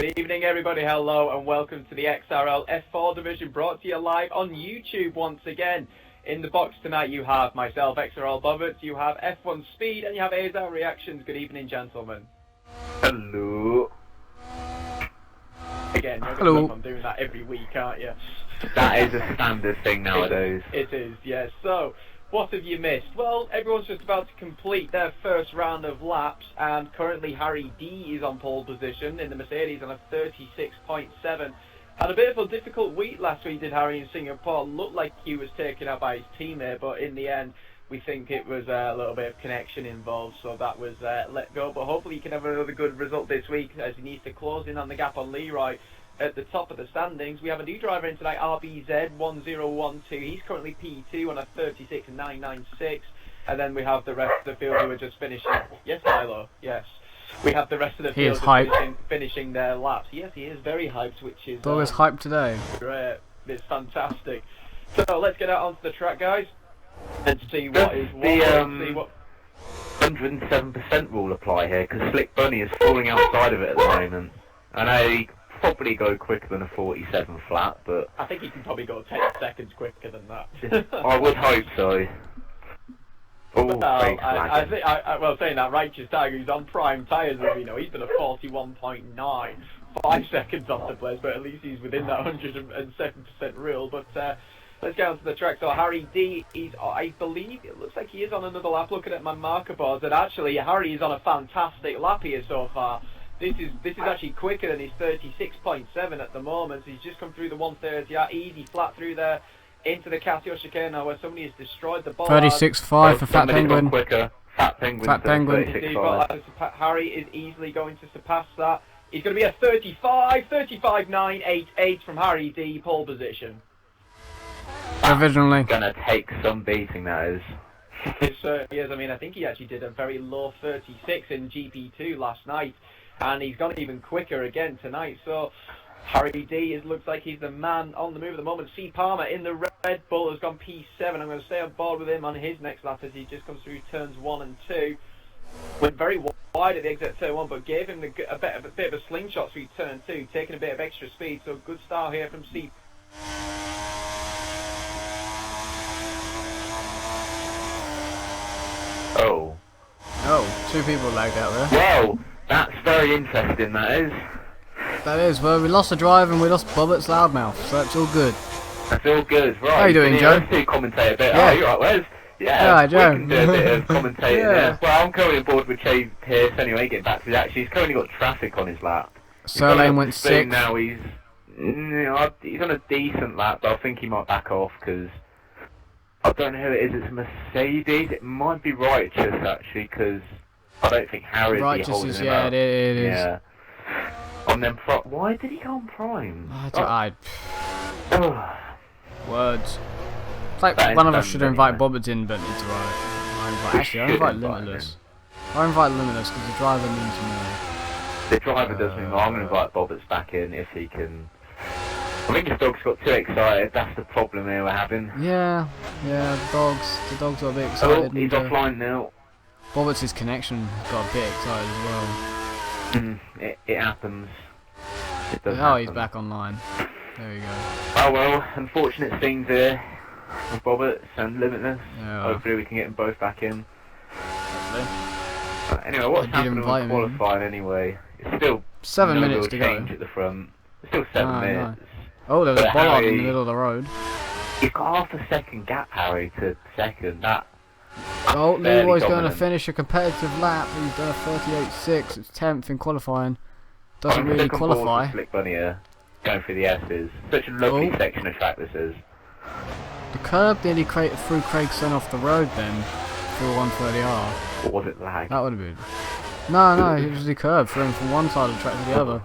Good evening, everybody. Hello, and welcome to the XRL F4 division, brought to you live on YouTube once again. In the box tonight, you have myself, XRL Bobbert, you have F1 Speed, and you have AZL Reactions. Good evening, gentlemen. Hello. Again, you're going to keep on doing that every week, aren't you? That is a standard thing nowadays. It is, yes. So, what have you missed? Well, everyone's just about to complete their first round of laps, and currently Harry D is on pole position in the Mercedes on a 36.7. Had a bit of a difficult week last week, did Harry, in Singapore. Looked like he was taken out by his teammate, but in the end, we think it was a little bit of connection involved, so that was let go. But hopefully he can have another good result this week, as he needs to close in on the gap on Leroy at the top of the standings. We have a new driver in tonight, RBZ1012. He's currently P2 on a 36.996. And then we have the rest of the field who are just finishing. Yes, Milo, yes. We have the rest of the field finishing their laps. Yes, he is very hyped, which is... Dog is hyped today. Great. It's fantastic. So let's get out onto the track, guys, and see what is what. The 107% rule apply here, because Slick Bunny is falling outside of it at the moment. I know he probably go quicker than a 47 flat, but I think he can probably go 10 seconds quicker than that. I would hope so. Oh, well, saying that, Righteous Tiger, who's on prime tyres, as we know, he's been a 41.9, 5 seconds off the place, but at least he's within that 107% rule. But let's get on to the track. So Harry D, I believe, it looks like he is on another lap. Looking at my marker boards, and actually Harry is on a fantastic lap here so far. This is actually quicker than his 36.7 at the moment. He's just come through the 130, easy flat through there into the Casio chicane now, where somebody has destroyed the ball. 36.5 for Fat Penguin. Quicker. Fat Penguin. Harry is easily going to surpass that. He's going to be a 35.988 from Harry D, pole position. Provisionally. Gonna take some beating, that is. It certainly is. I mean, I think he actually did a very low 36 in GP2 last night, and he's gone even quicker again tonight. So Harry D looks like he's the man on the move at the moment. C. Palmer in the Red Bull has gone P7. I'm going to stay on board with him on his next lap as he just comes through turns 1 and 2. Went very wide at the exit turn 1, but gave him a bit of a slingshot through turn 2, taking a bit of extra speed. So good start here from C. Oh. Oh, 2 people lagged out there. Wow, that's very interesting, that is. That is, well, we lost a drive and we lost Bobbert's loudmouth, so that's all good. That's all good, right. How you doing, Joe? Let's do commentate a bit. Yeah. Oh, you're right, Wes. Yeah, Joe. We can do a bit of commentating Yeah. there. Well, I'm currently on board with Chase Pierce anyway, getting back to that. He's currently got traffic on his lap. Sirlane went 6. Now he's on a decent lap, but I think he might back off, because I don't know who it is. It's a Mercedes. It might be Righteous, actually, because I don't think Harry's holding him up. It is. Yeah. On them why did he go on prime? Words. It's like one of us should invite Bobbert in, but it's alright. Actually, I invite Limitless. I invite Limitless because the driver needs more. The driver does mean more. I'm going to invite Bobberts back in if he can. I think his dog's got too excited. That's the problem here we're having. Yeah, the dogs got a bit excited. Oh, he's offline now. Bobbert's connection got a bit excited as well. It happens. It does Oh, happen. he's back online. There you go. Oh well, unfortunate scenes here with Bobberts and Limitless. Yeah. Hopefully we can get them both back in. Anyway, what's I did happening invite with him qualifying anyway? It's still 7 no minutes real to go. change at the front. It's still 7 minutes. Oh, there's a But bollard in the Harry, middle of the road. He's got half a second gap, Harry, to second. That's Oh, fairly Leroy's going to dominant. finish a competitive lap. He's done a 38.6. It's 10th in qualifying. Doesn't I'm really stuck on board qualify. with Slick Bunny here, going through the S's. Such a lovely section of track this is. The curb nearly threw Craigson off the road then, through 130R. Or was it lag? That would have been. No, it was the curb, threw him from one side of the track to the other.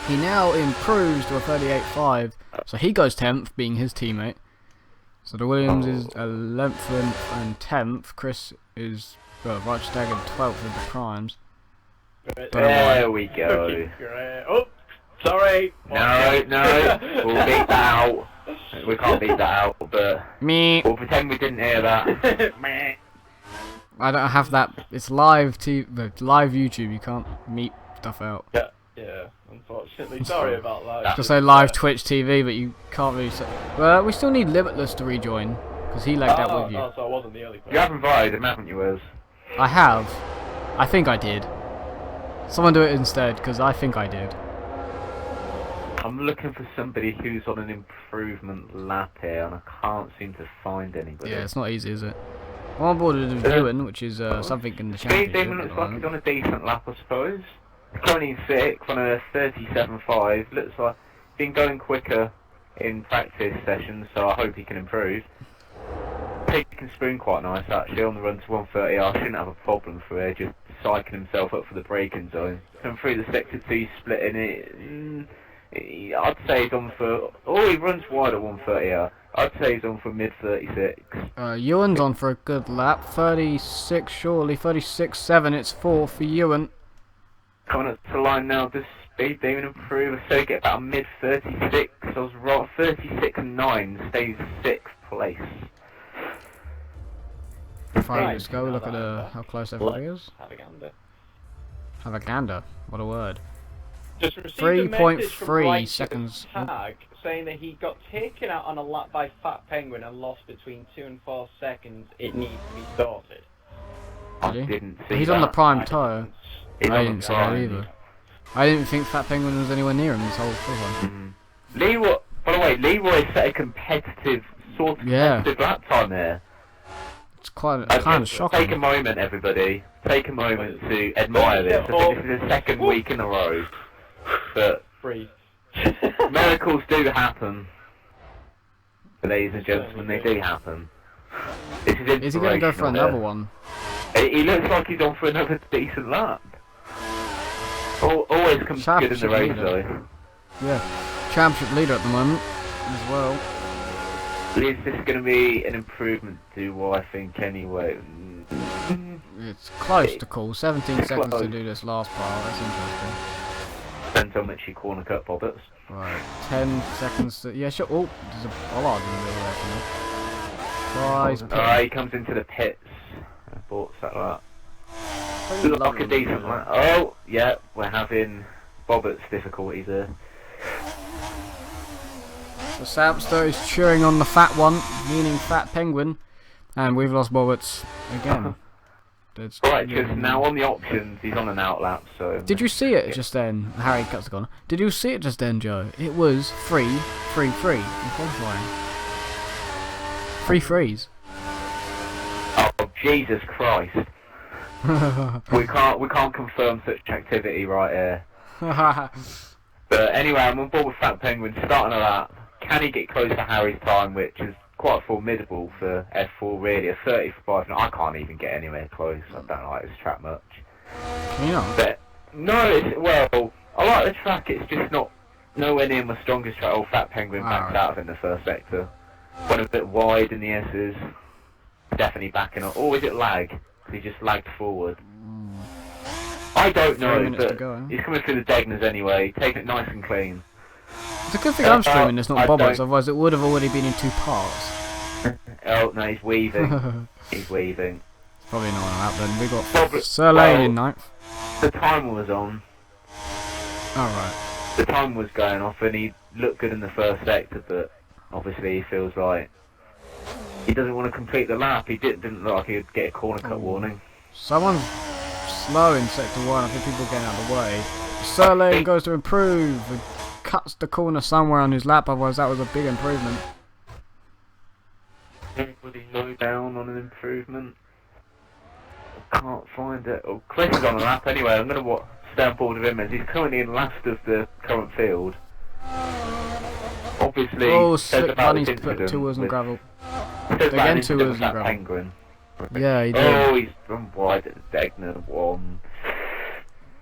He now improves to a 38.5, so he goes 10th, being his teammate. So the Williams is 11th and 10th. Chris is, Righteous Tiger 12th with the primes. There we go. Oh, sorry. No, we'll beat that out. We can't beat that out, but we'll pretend we didn't hear that. I don't have that. It's live live YouTube. You can't meet stuff out. Yeah. Yeah, unfortunately. Sorry about that. To Just, say live Twitch TV, but you can't really say. Well, we still need Limitless to rejoin because he lagged out with you. Oh, so I wasn't the only person. You have invited him, haven't you, Wes? I have. I think I did. Someone do it instead, because I think I did. I'm looking for somebody who's on an improvement lap here, and I can't seem to find anybody. Yeah, it's not easy, is it? I'm on board with Ewan, which is something in the Steve championship. Damon looks like he's on a decent lap, I suppose. Currently in 6th on a 37.5. Looks like he's been going quicker in practice sessions, so I hope he can improve. Taking spoon quite nice actually on the run to 130. I shouldn't have a problem for it, just psyching himself up for the braking zone. Coming through the sector 2 split in it, I'd say he's on for, he runs wide at 130. I'd say he's on for mid 36. Ewan's on for a good lap, 36 surely, 36.7, it's 4 for Ewan. Coming up to the line now, does Speed Demon improve? I say get about mid 36. I was right, 36.9, stays 6th place. Right, let's go look at how close everybody is. Have a gander. Have a gander, what a word. Just received a message from 3.3 Righteous seconds. Tag saying that he got taken out on a lap by Fat Penguin and lost between 2 and 4 seconds. It needs to be sorted. I didn't see He's that. on the prime tyre. He's I on didn't the see that prime. either. I didn't think Fat Penguin was anywhere near him this whole time. Leroy, by the way, Leroy set a competitive, sort of competitive lap time there. It's quite kind of shocking. Take a moment, everybody. Take a moment to admire this. I think this is the second week in a row. But Free. miracles do happen. Ladies and gentlemen, they do happen. This is inspirational. Is he going to go for another here. one? He looks like he's on for another decent lap. Always comes good in the race, though. Yeah, championship leader at the moment as well. Is this going to be an improvement to what I think anyway? It's close to call. 17 It's seconds to close. do this last part. That's interesting. Depends how much you corner cut Bobbits. Right, 10 seconds to... Yeah, sure. Oh, there's a bollard in the middle there. Tries pit. He comes into the pits. Bought that lap. Pretty Look like lovely a decent video. lap. Oh, yeah, we're having Bobbits difficulties there. The Samster is cheering on the fat one, meaning Fat Penguin. And we've lost Bobbits again. That's Right, because now on the options, he's on an outlap, so... Did you see it just then? Harry cuts the corner. Did you see it just then, Joe? It was 3-3-3 in qualifying. 3 threes. Oh, Jesus Christ. we can't confirm such activity right here. But anyway, I'm on board with Fat Penguin, starting a lap. Can he get close to Harry's time, which is quite formidable for F4 really, a 35. No, I can't even get anywhere close. I don't like this track much. You know. But no, well, I like the track. It's just not nowhere near my strongest track. Oh, Fat Penguin backed out of in the first sector. Went a bit wide in the S's. Definitely backing up. Or is it lag? He just lagged forward. I don't know, but he's coming through the Degners anyway, taking it nice and clean. It's a good thing I'm streaming, it's not I Bobbits, don't- otherwise it would have already been in 2 parts. Oh no, he's weaving. He's weaving. Probably not on that then. We got Bobbits- Sir Lane in well, 9th. The timer was on. Alright. The timer was going off, and he looked good in the first sector, but obviously he feels like he doesn't want to complete the lap. He didn't look like he'd get a corner cut warning. Someone's slow in sector 1, I think people are getting out of the way. Sir Lane goes to improve and cuts the corner somewhere on his lap, otherwise that was a big improvement. Anybody low down on an improvement? I can't find it. Oh, Chris is on a lap anyway. I'm going to stay on board with him as he's currently in last of the current field. Obviously, Oh, says Slick about Bunny's this put incident 2 wheels in with- gravel. says about Again, an 2 incident wheels with in that gravel. Penguin. Yeah, he did. Oh, he's run wide at Degner 1.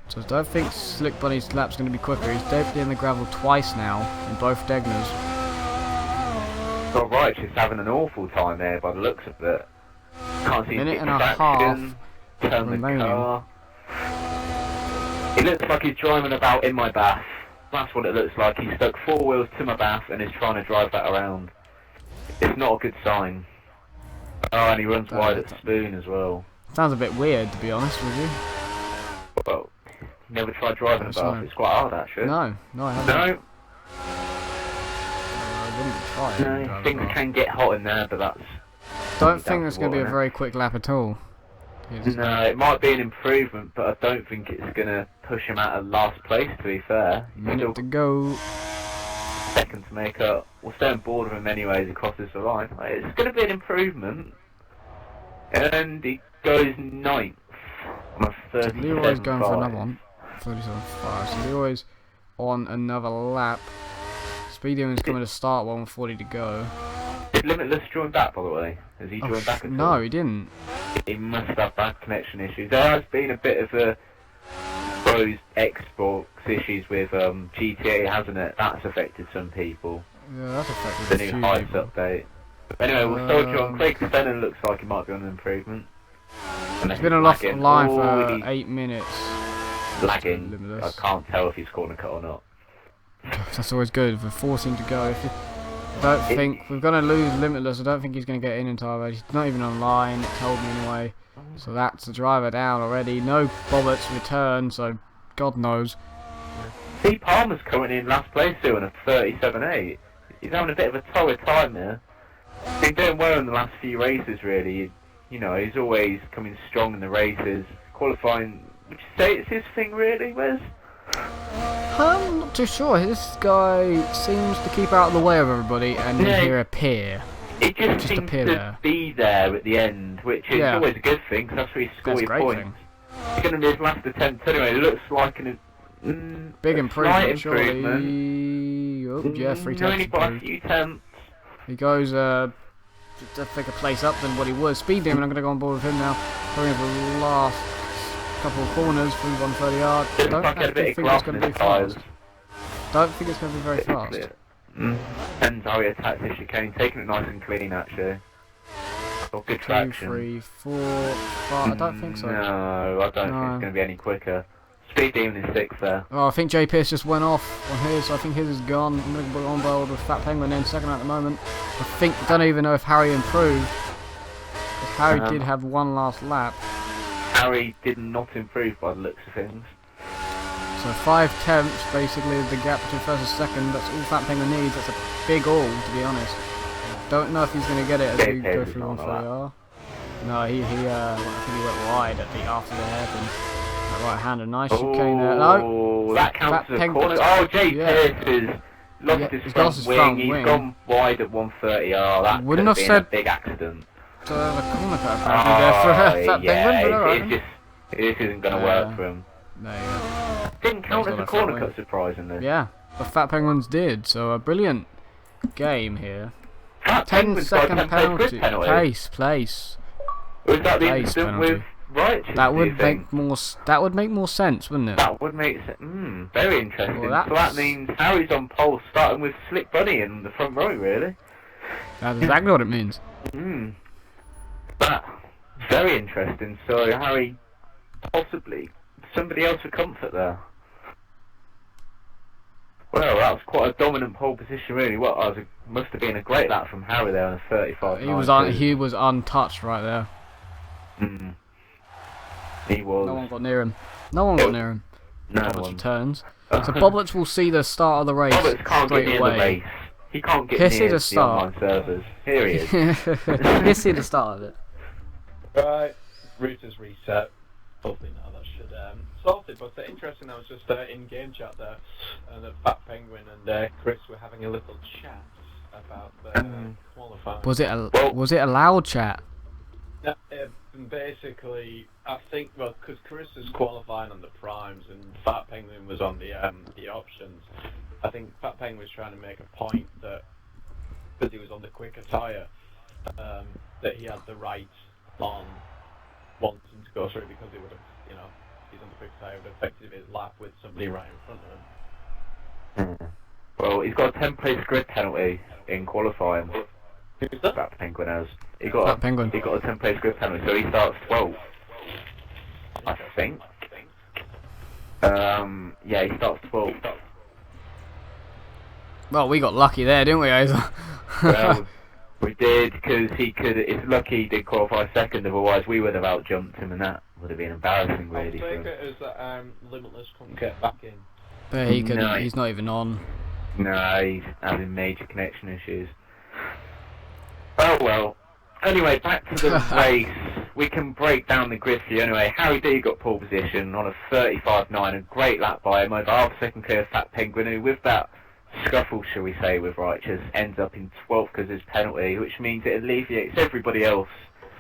So I don't think Slick Bunny's lap's going to be quicker. He's definitely in the gravel twice now, in both Degners. Got right, she's having an awful time there by the looks of it. Can't see Minute any and a traction, turn the remaining. car. It looks like he's driving about in my bath. That's what it looks like. He's stuck 4 wheels to my bath and is trying to drive that around. It's not a good sign. Oh, and he runs wide at Spoon as well. Sounds a bit weird, to be honest with you. Well, Never tried driving a That's bus. right. It's quite hard actually. No, I haven't. No, I wouldn't try it. no. Things can get hot in there, but that's. Don't think that's going to be a very quick lap at all. No, it might be an improvement, but I don't think it's going to push him out of last place, to be fair. Minute to go. Second to make up. We'll stay on board with him anyways across this line. It's going to be an improvement. And he goes ninth on a 37.5. Leroy's going for another one. 37.5. So Leroy's on another lap. Speed Demon's coming to start, 1:40 to go. Did Limitless join back, by the way? Has he joined back at all? No, he didn't. He must have bad connection issues. There has been a bit of a those Xbox issues with GTA, hasn't it? That's affected some people. Yeah, that's affected The a new few heights people. update. But anyway, we'll soldier on. Craig Fennon looks like he might be on an improvement. He's been offline Oh, for 8 minutes. lagging. Limitless. I can't tell if he's corner cut or not. That's always good. We're forcing to go. I don't think we're gonna lose Limitless. I don't think he's gonna get in time. He's not even online. It told me anyway. So that's the driver down already. No Bobbett's return. So God knows. See, Palmer's coming in last place here on a 37.8. He's having a bit of a torrid time there. He's been doing well in the last few races, really. You know, he's always coming strong in the races. Qualifying, would you say it's his thing, really, Wes? I'm not too sure. This guy seems to keep out of the way of everybody and Yeah. here appear. It just seems appear to there. be there at the end, which is Yeah. always a good thing, because that's where you score That's a your great points. thing. He's going to be his last attempt anyway. It looks like Big a improvement, slight improvement. surely. Oh, yeah, 3 Only tenths by a improved. few tenths. He goes to pick a place up than what he was. Speed Demon, I'm going to go on board with him now. Going over the last couple of corners through 130 yards. Looks Don't like he had a actually bit of think it's glass going in to be his tyres. fast. Don't think it's going to be very fast. Depends how he attacks this chicane. Taking it nice and clean, actually. Got good 2, traction. 3, 4, 5. I don't think so. No, I don't think it's going to be any quicker. Speed Demon is 6th there. Oh, I think J Pierce just went off on his. I think his is gone. I'm going to put on board with Fat Penguin in second at the moment. Don't even know if Harry improved. Because Harry did have one last lap. Harry did not improve by the looks of things. So 5 tenths basically is the gap between first and second. That's all Fat Penguin needs. That's a big all, to be honest. Don't know if he's going to get it as we go through on 3R. No, I think he went wide at the after the hairpin. That right hand, a nice chicane there. No, Oh, that counts as a Penguin. corner. Oh, Jay Yeah. Pierce has lost Yeah, his he's front lost his wing. front He's wing. gone wide at 130. Oh, that could Wouldn't have have been a said- big accident. the corner cut apparently there for Fat Penguin, but alright. This isn't going to work for him. There you go. Didn't count He's as got a a front corner wing. cut, surprisingly. Yeah, the Fat Penguins did. So a brilliant game here. Fat 10 Penguin's got a second 10 place penalty. penalty. Place. Was that the Place incident penalty. with Righteous? That do you would think? make more. That would make more sense, wouldn't it? That would make sense. Very interesting. Well, so that means Harry's on pole, starting with Slick Bunny in the front row, really. That's exactly what it means. That very interesting. So Harry, possibly somebody else for comfort there. Well, that was quite a dominant pole position, really. Well, must have been a great lap from Harry there on a 35. He was untouched right there. He was. No one got near him. No one got near him. No Boblets one. returns. So Boblets will see the start of the race Roberts can't get straight near away. the race. He can't get He'll see near the the start. online servers. Here he is. He'll see the start of it. Right, routers reset. Hopefully now that should sorted. But interesting, I was just in game chat there, and the Fat Penguin and Chris were having a little chat about the qualifying. Was it a loud chat? No, basically, I think because Chris is qualifying on the primes and Fat Penguin was on the options. I think Fat Penguin was trying to make a point that because he was on the quicker tyre, that he had the right on wanting to go through because it would have, he's on the quicker tyre, would have affected his lap with somebody right in front of him. Well, he's got a 10-place grid penalty in qualifying. Who's that? Fat Penguin has. He Fat got Penguin. a 10-place grid penalty, so he starts 12th. I think. Yeah, he starts 12th. Well, we got lucky there, didn't we, Aza? Well, We did, because he could. It's lucky he did qualify second, otherwise we would have out-jumped him, and that would have been embarrassing, I'll really. take it as that Limitless can't get back in. But he couldn't. No. He's not even on. No, he's having major connection issues. Oh well. Anyway, back to the race. We can break down the grid for you anyway. Harry D got pole position on a 35.9, a great lap by him over half a second clear of Fat Penguin, who with that scuffle, shall we say, with Righteous, ends up in 12th because of his penalty, which means it alleviates everybody else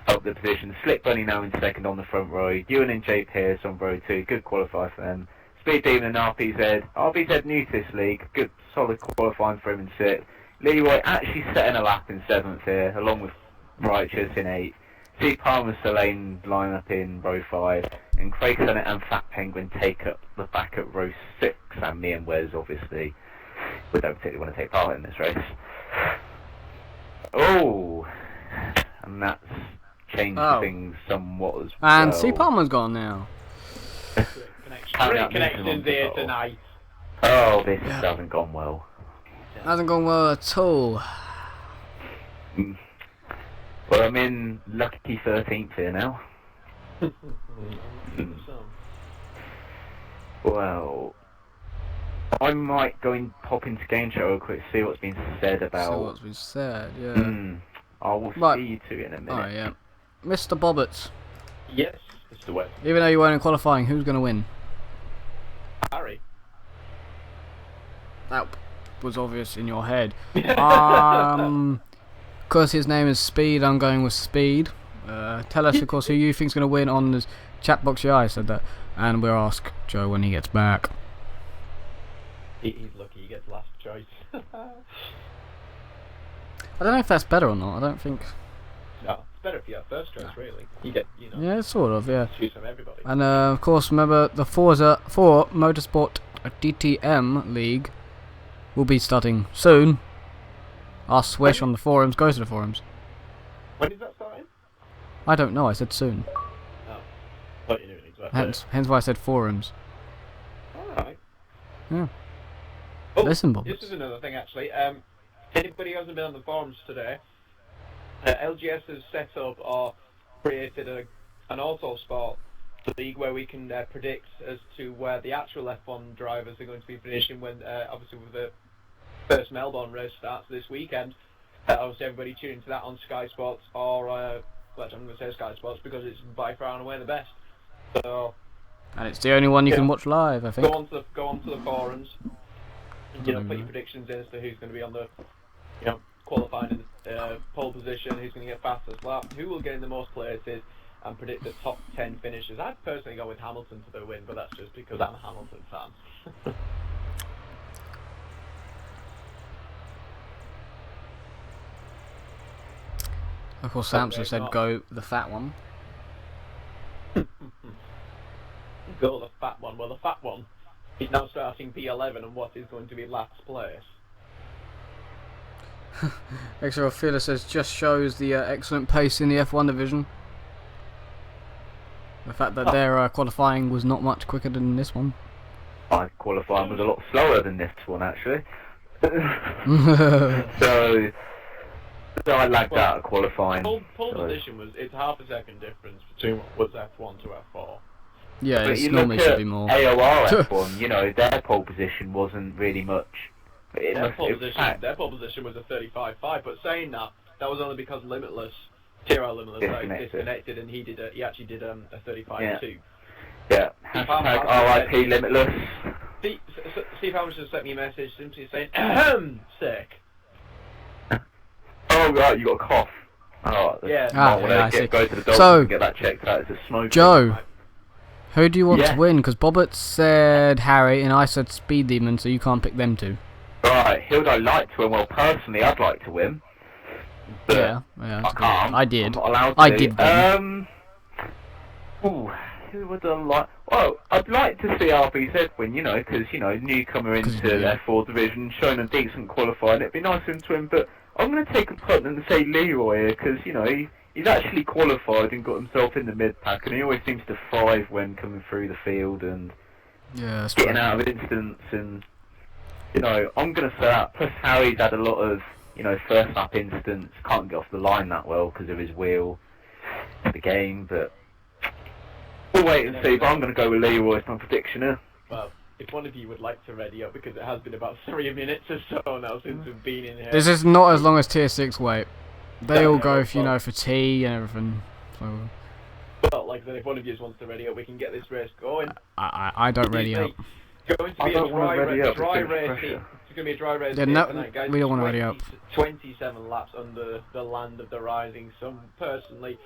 up the position. Slick Bunny now in second on the front row. Ewan and Jay Pierce on row 2. Good qualifier for them. Speed Demon and RPZ. RPZ new to this league. Good solid qualifying for him in 6th. Leroy actually setting a lap in 7th here, along with Righteous in 8th. C. Palmer Selene line up in row 5. And Craig Sennett and Fat Penguin take up the back at row 6. And me and Wes, obviously, we don't particularly want to take part in this race. Oh! And that's changed things somewhat as well. And C. Palmer's gone now. Great connections here tonight. Oh, this hasn't gone well. Hasn't gone well at all. Well, I'm in lucky 13th here now. Well, I might go and pop into Game Show real quick, see what's been said about... So what's been said, yeah. I will Right. see you two in a minute. Oh, yeah. Mr. Bobbert, Yes, Mr. Webb. even though you weren't in qualifying, who's going to win? Harry. That was obvious in your head. Because his name is Speed, I'm going with Speed. Tell us, of course, who you think's going to win on the chat box. Yeah, I said that. And we'll ask Joe when he gets back. He's lucky he gets last choice. I don't know if that's better or not. I don't think... No, it's better if you have first choice, really. You get, Yeah, sort of, yeah. choose from everybody. And of course, remember the Forza 4 Motorsport DTM League will be starting soon. Ask Swish on the forums. Go to the forums. When is that starting? I don't know. I said soon. Oh. What you doing exactly? Hence why I said forums. Alright. Yeah. Oh, Listen, Bob. this is another thing, actually. Anybody who hasn't been on the forums today, LGS has set up or created an Autosport league where we can predict as to where the actual F1 drivers are going to be finishing when, obviously, with the first Melbourne race starts this weekend. Obviously, everybody tune into that on Sky Sports or, well, I'm going to say Sky Sports because it's by far and away the best. So, And it's the only one you can watch live, I think. go on to the forums. Put your predictions in as to who's going to be on the, qualifying in pole position, who's going to get fastest lap, who will get in the most places, and predict the top 10 finishes. I'd personally go with Hamilton for the win, but that's just because I'm a Hamilton fan. Of course, Samson said go the fat one. Go the fat one. Well, the fat one is now starting P11 and what is going to be last place. XRL Fearless says just shows the excellent pace in the F1 division. The fact that their qualifying was not much quicker than this one. My qualifying was a lot slower than this one, actually. so I lagged out of qualifying. Pole position it's half a second difference between what was F1 to F4. Yeah, But it you normally look should at be more. AOR F1, their pole position wasn't really much. Their pole position was a 35.5, but saying that was only because Limitless, TRL Limitless, disconnected, and he actually did a 35.2. Yeah. Hashtag RIP Limitless. Steve Howard just sent me a message simply saying, sick. Oh right, you got a cough. Oh, yeah. I see. Go to the doctor and get that checked out. It's a smoke. Joe, who do you want to win? Because Bobbert said Harry and I said Speed Demon, so you can't pick them two. Right, who would I like to win? Well, personally, I'd like to win. But yeah. I can't. I did. I'm not allowed to. I did win. Who would I like? Well, I'd like to see RBZ win, because, newcomer into their 4th division, showing a decent qualifying. It'd be nice for him to win, but I'm going to take a punt and say Leroy here, because, he's actually qualified and got himself in the mid-pack, and he always seems to thrive when coming through the field and getting out of instance, and, I'm going to say that. Plus, Harry's had a lot of you know, first lap instance, can't get off the line that well because of his wheel, the game, but we'll wait and see. But I'm going to go with Leroy as my prediction here. Well, if one of you would like to ready up, because it has been about 3 minutes or so now since we've been in here. This is not as long as Tier 6 wait. They No, all no, go, well, for, you know, for tea and everything. So well, like I said, if one of you just wants to ready up, we can get this race going. I don't ready up. It's going to be a dry race here. It's going to be a dry race here tonight, guys. We don't want to ready up. 27 laps under the land of the rising sun. Personally,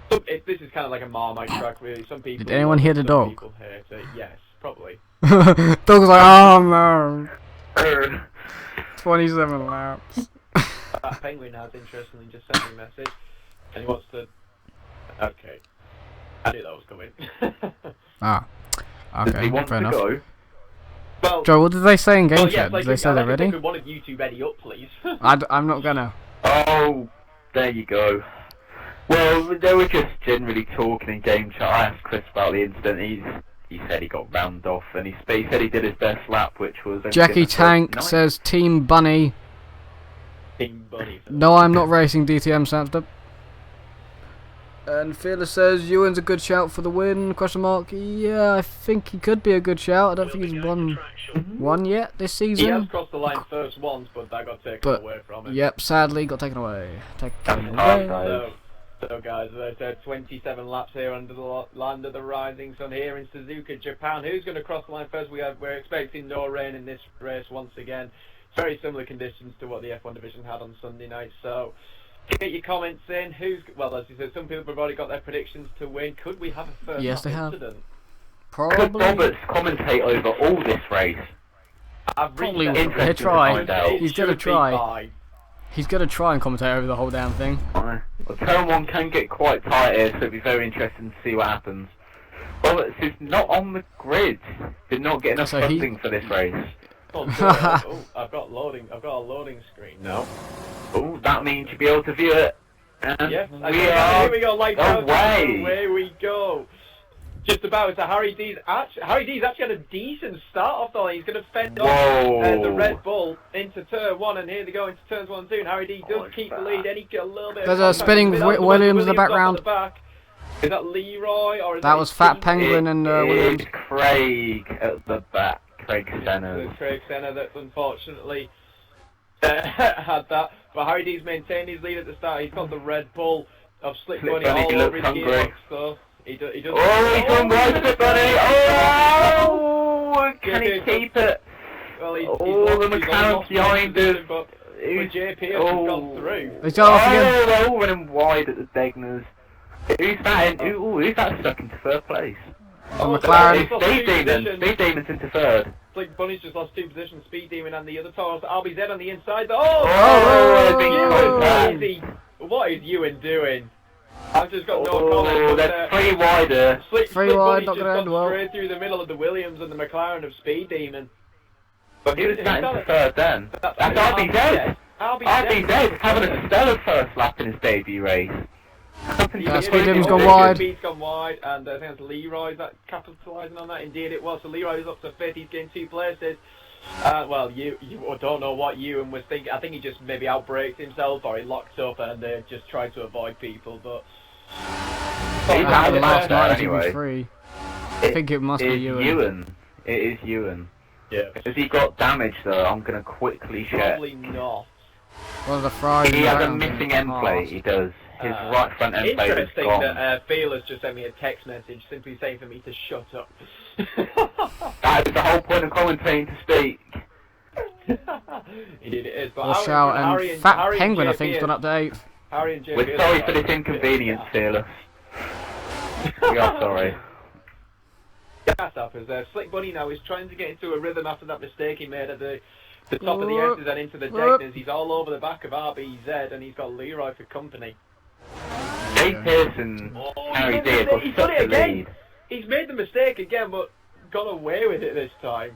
this is kind of like a Marmite track, really. Some people. Did anyone hear the dog? People hate it. Yes, probably. Dog's like, oh no. 27 laps. Penguin has interestingly just sent me a message, and he wants to. Okay, I knew that was coming. Does he Okay, want fair to enough. go? Well, Joe, what did they say in game well, chat? like, Did they say they're ready? Could one of you two ready up, please? I'm not gonna. Oh, there you go. Well, they were just generally talking in game chat. I asked Chris about the incident. He said he got rammed off, and he said he did his best lap, which was... Jackie Tank says Team Bunny. Team Bunny. No, I'm not racing DTM Samster. And Fearless says Ewan's a good shout for the win? Question mark. Yeah, I think he could be a good shout. I don't think he's won yet this season. He has crossed the line first once, but that got taken away from him. Yep, sadly got taken away. So guys, as I said, 27 laps here under the land of the rising sun here in Suzuka, Japan. Who's going to cross the line first? We're expecting no rain in this race once again. Very similar conditions to what the F1 division had on Sunday night. So get your comments in. Well, as you said, some people have already got their predictions to win. Could we have a first incident? Probably. Could Roberts commentate over all this race? Probably Interesting he'll try. to find out. He's gonna try. He's gonna try and commentate over the whole damn thing. Well, turn 1 can get quite tight here, so it'll be very interesting to see what happens. Roberts is not on the grid. Did not get enough funding for this race. Oh, I've got a loading screen now. Oh, that means you'll be able to view it. And yes, here we go, lights out, away. Away we go. Just about. So Harry D's actually had a decent start off though. He's going to fend off the Red Bull into turn 1, and here they go into turns 1 and 2. And Harry D does keep the lead, and he get a little bit. There's a spinning Williams in the background. Is that Leroy or is that was Fat Penguin and Williams? Craig at the back. Craig Senna. Craig Senna that's unfortunately had that. But Harry D's maintained his lead at the start. He's got the Red Bull of Slick Bunny all over his gearbox stuff. He does. Oh, he's gone wide to the Bunny. Oh, can he keep it? Well, the McLaren's behind us. But JP has gone through. He's gone off again. They're all running wide at the Degners. Who's that stuck into third place? McLaren. Speed Demon's into third. Like Bunny's just lost 2 positions. Speed Demon and the other Taurus. RBZ on the inside. Easy. What is Ewan doing? I've just got no comments. That's 3 wider. Slick wide, not just gonna end well. straight through the middle of the Williams and the McLaren of Speed Demon. But he was into third then. That's RBZ. RBZ having a stellar first lap in his debut race. Yeah, Speed Demon's gone wide. Speed's gone wide, and I think it's Leroy that capitalising on that. Indeed, it was. So Leroy is up to 5th. He's getting 2 places. Well, you don't know what Ewan was thinking. I think he just maybe outbraked himself, or he locked up and just tried to avoid people. But he's out of last night anyway. I think it must be Ewan. It is Ewan. Yeah. Has he got damage though? I'm gonna quickly check. Probably not. Well, the fries. He has a missing end plate. He does. His right front end plate is gone. Interesting that Fearless just sent me a text message simply saying for me to shut up. That is the whole point of commentating, to speak. Indeed it is. But Watch out, and Fat Penguin I think has gone up to 8th. Harry and JP We're sorry for this inconvenience, Fearless. We are sorry. Gas up as Slick Bunny now is trying to get into a rhythm after that mistake he made at the top of the S's and into the Degners. He's all over the back of RBZ, and he's got Leroy for company. Jay Pearson, Harry D got such a lead. He's made the mistake again, but got away with it this time.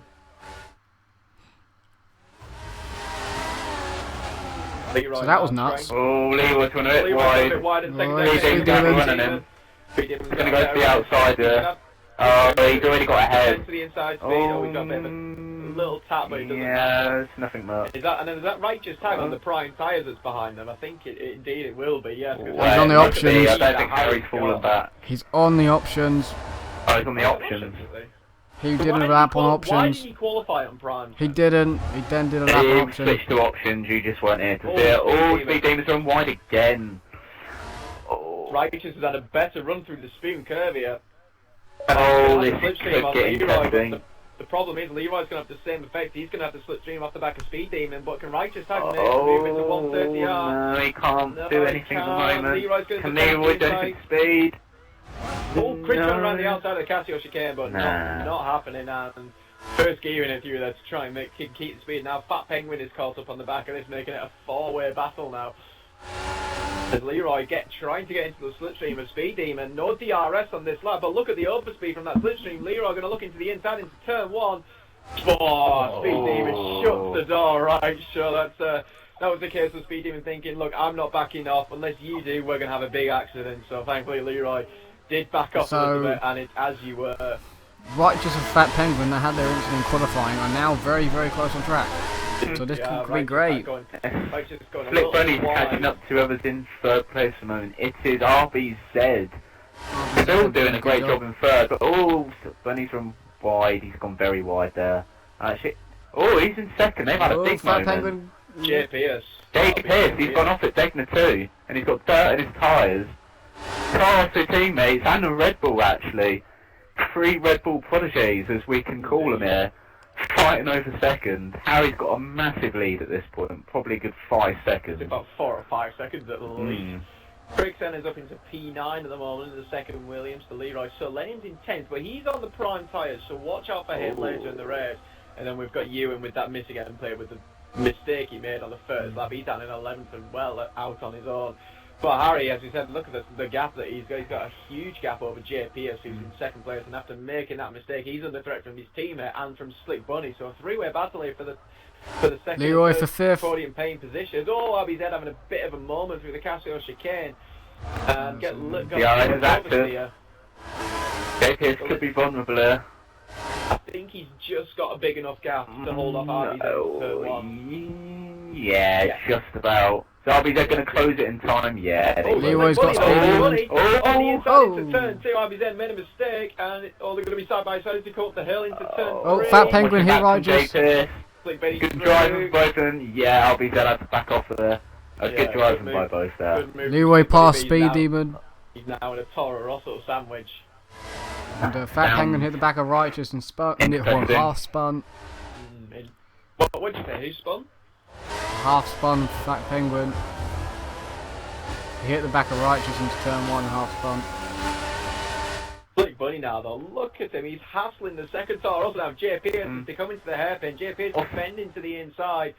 Leroy So that was nuts. Oh, Leroy's going a bit wide. And He's running him. He's going to go to the outside there. Oh, he's already got ahead. To the inside speed. Oh, we got a bit of little tap, but it doesn't Yeah, matter. it's nothing much. Is that, and then is that righteous tag on the prime tyres that's behind them? I think indeed it will be, yes. He's on the options. I don't think Harry's fallen back. He's on the options. Oh, he's on the options. He did a lap on options. Why did he qualify on prime? He didn't. He then did a lap on He options. switched to options, you just weren't here to see it. Oh, Speed Demon's run wide again. Oh. Righteous has had a better run through the spoon curve here. Oh, this Slipstream could on get Leroy, interesting. but the problem is Leroy's going to have the same effect. He's going to have the slipstream off the back of Speed Demon, but can Righteous tag him to move into 130R? No, he can't do anything at the moment. Leroy's going Can to Leroy do anything speed? Oh, Chris No. going around the outside of the Casio chicane, but Nah. not happening. And first gearing it through there to try and keep the speed. Now Fat Penguin is caught up on the back of this, making it a four-way battle now. As Leroy trying to get into the slipstream of Speed Demon. No DRS on this lap, but look at the overspeed from that slipstream. Leroy going to look into the inside into turn one. Oh, Speed Demon shuts the door, right? Sure, that was the case with Speed Demon thinking, look, I'm not backing off. Unless you do, we're going to have a big accident. So thankfully Leroy did back off a little bit, and it's as you were. Righteous and Fat Penguin that had their incident in qualifying are now very, very close on track. So this could be great. Slick Bunny's catching up to others in third place at the moment. It is RBZ. Still doing a great job in third, but Bunny's from wide. He's gone very wide there. Actually, he's in second. They've had a big Fat moment. Penguin. Jay Pierce. Jay Pierce, he's gone off at Degner too, and he's got dirt in his tyres. Class two teammates and a Red Bull actually. 3 Red Bull protégés, as we can call them here, fighting over second. Harry's got a massive lead at this point, probably a good 5 seconds. About 4 or 5 seconds at the least. Crickson is up into P9 at the moment, the second Williams to Leroy. So Lenny's in 10th, but he's on the prime tyres, so watch out for him later in the race. And then we've got Ewan with that Michigan play with the mistake he made on the first lap. He's down in 11th and well out on his own. But Harry, as we said, look at the gap that he's got. He's got a huge gap over Jay Pierce, who's in second place, and after making that mistake, he's under threat from his teammate and from Slick Bunny. So a three-way battle here for the second Leroy for and third fifth. podium paying positions. RBZ having a bit of a moment through the Casio chicane. And got is active. Jay Pierce could be vulnerable here. I think he's just got a big enough gap to hold off RBZ in turn one. Yeah, just about. So RBZ going to close it in time? Yeah. Leroy's got speed. On the inside into turn 2, RBZ made a mistake, and they're going to be side by side to go up the hill into turn 3. Fat Penguin hit Righteous. Good driving by both of them. Yeah, RBZ had to back off there. Good driving by both there. Leroy past Speed Demon. He's now in a Toro Rosso sandwich. And Fat Penguin hit the back of Righteous and spun. Half spun. What'd you say? Who spun? Half spun Fat Penguin. He hit the back of Righteous into turn 1 and half spun. Slick Bunny now though, look at him, he's hassling the second Toro Rosso now. Jay Pierce is coming to the hairpin. Jay Pierce defending to the inside.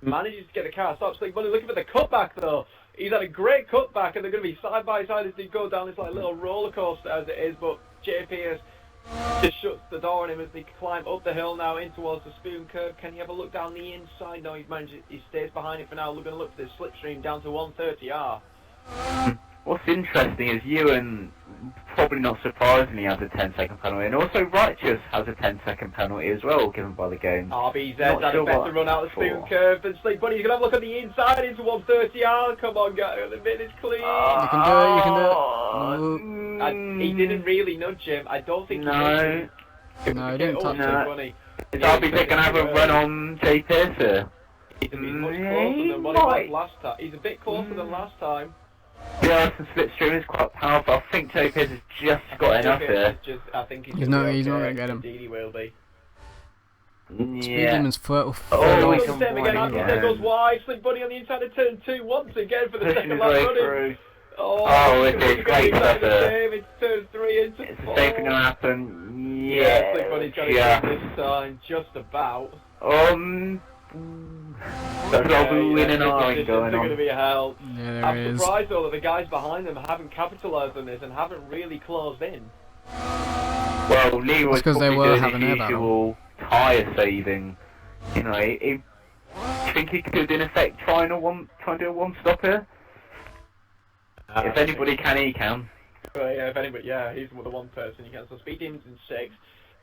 Manages to get the car stopped. Slick Bunny looking for the cutback though. He's had a great cutback and they're going to be side by side as they go down this like little roller coaster as it is, but Jay Pierce just shuts the door on him as they climb up the hill now in towards the spoon curve. Can you have a look down the inside? No, he stays behind it for now. We're going to look for this slipstream down to 130R. What's interesting is Ewan, probably not surprisingly, has a 10-second penalty, and also Righteous has a 10-second penalty as well, given by the game. RBZ's had a better run out of the spoon curve than Slick Bunny. He's going to have a look on the inside into 130R. Come on, guys, the minute is clean. You can do it, you can do it. He didn't really nudge him. I don't think he No, he didn't touch him. Is RBZ going to have a run on Jay Pierce here? He's much closer than what he was last time. He's a bit closer than last time. Yeah, some slipstream is quite powerful. I think Jay Pierce has just got enough here. I think he's not going to get him. Indeed he will be. Speed Demon's foot. He's the same again. RBZ goes wide. Slick Bunny on the inside of turn 2 once again for the second lap running. It is great stuff there. It's turn 3 into 4. It's the same thing going to happen. Yeah, Slick Bunny's got it this time, just about. There's a booing and ahhing going on. Going to be hell. Yeah, I'm surprised though that the guys behind them haven't capitalised on this and haven't really closed in. Well, Leroy's because they probably were doing having his air battle. usual tyre saving. You know, I think he could in effect try and do a one stop here. If anybody can, he can. Well, yeah, if anybody, yeah, he's the one person you can. So Speed Demon's in 6th.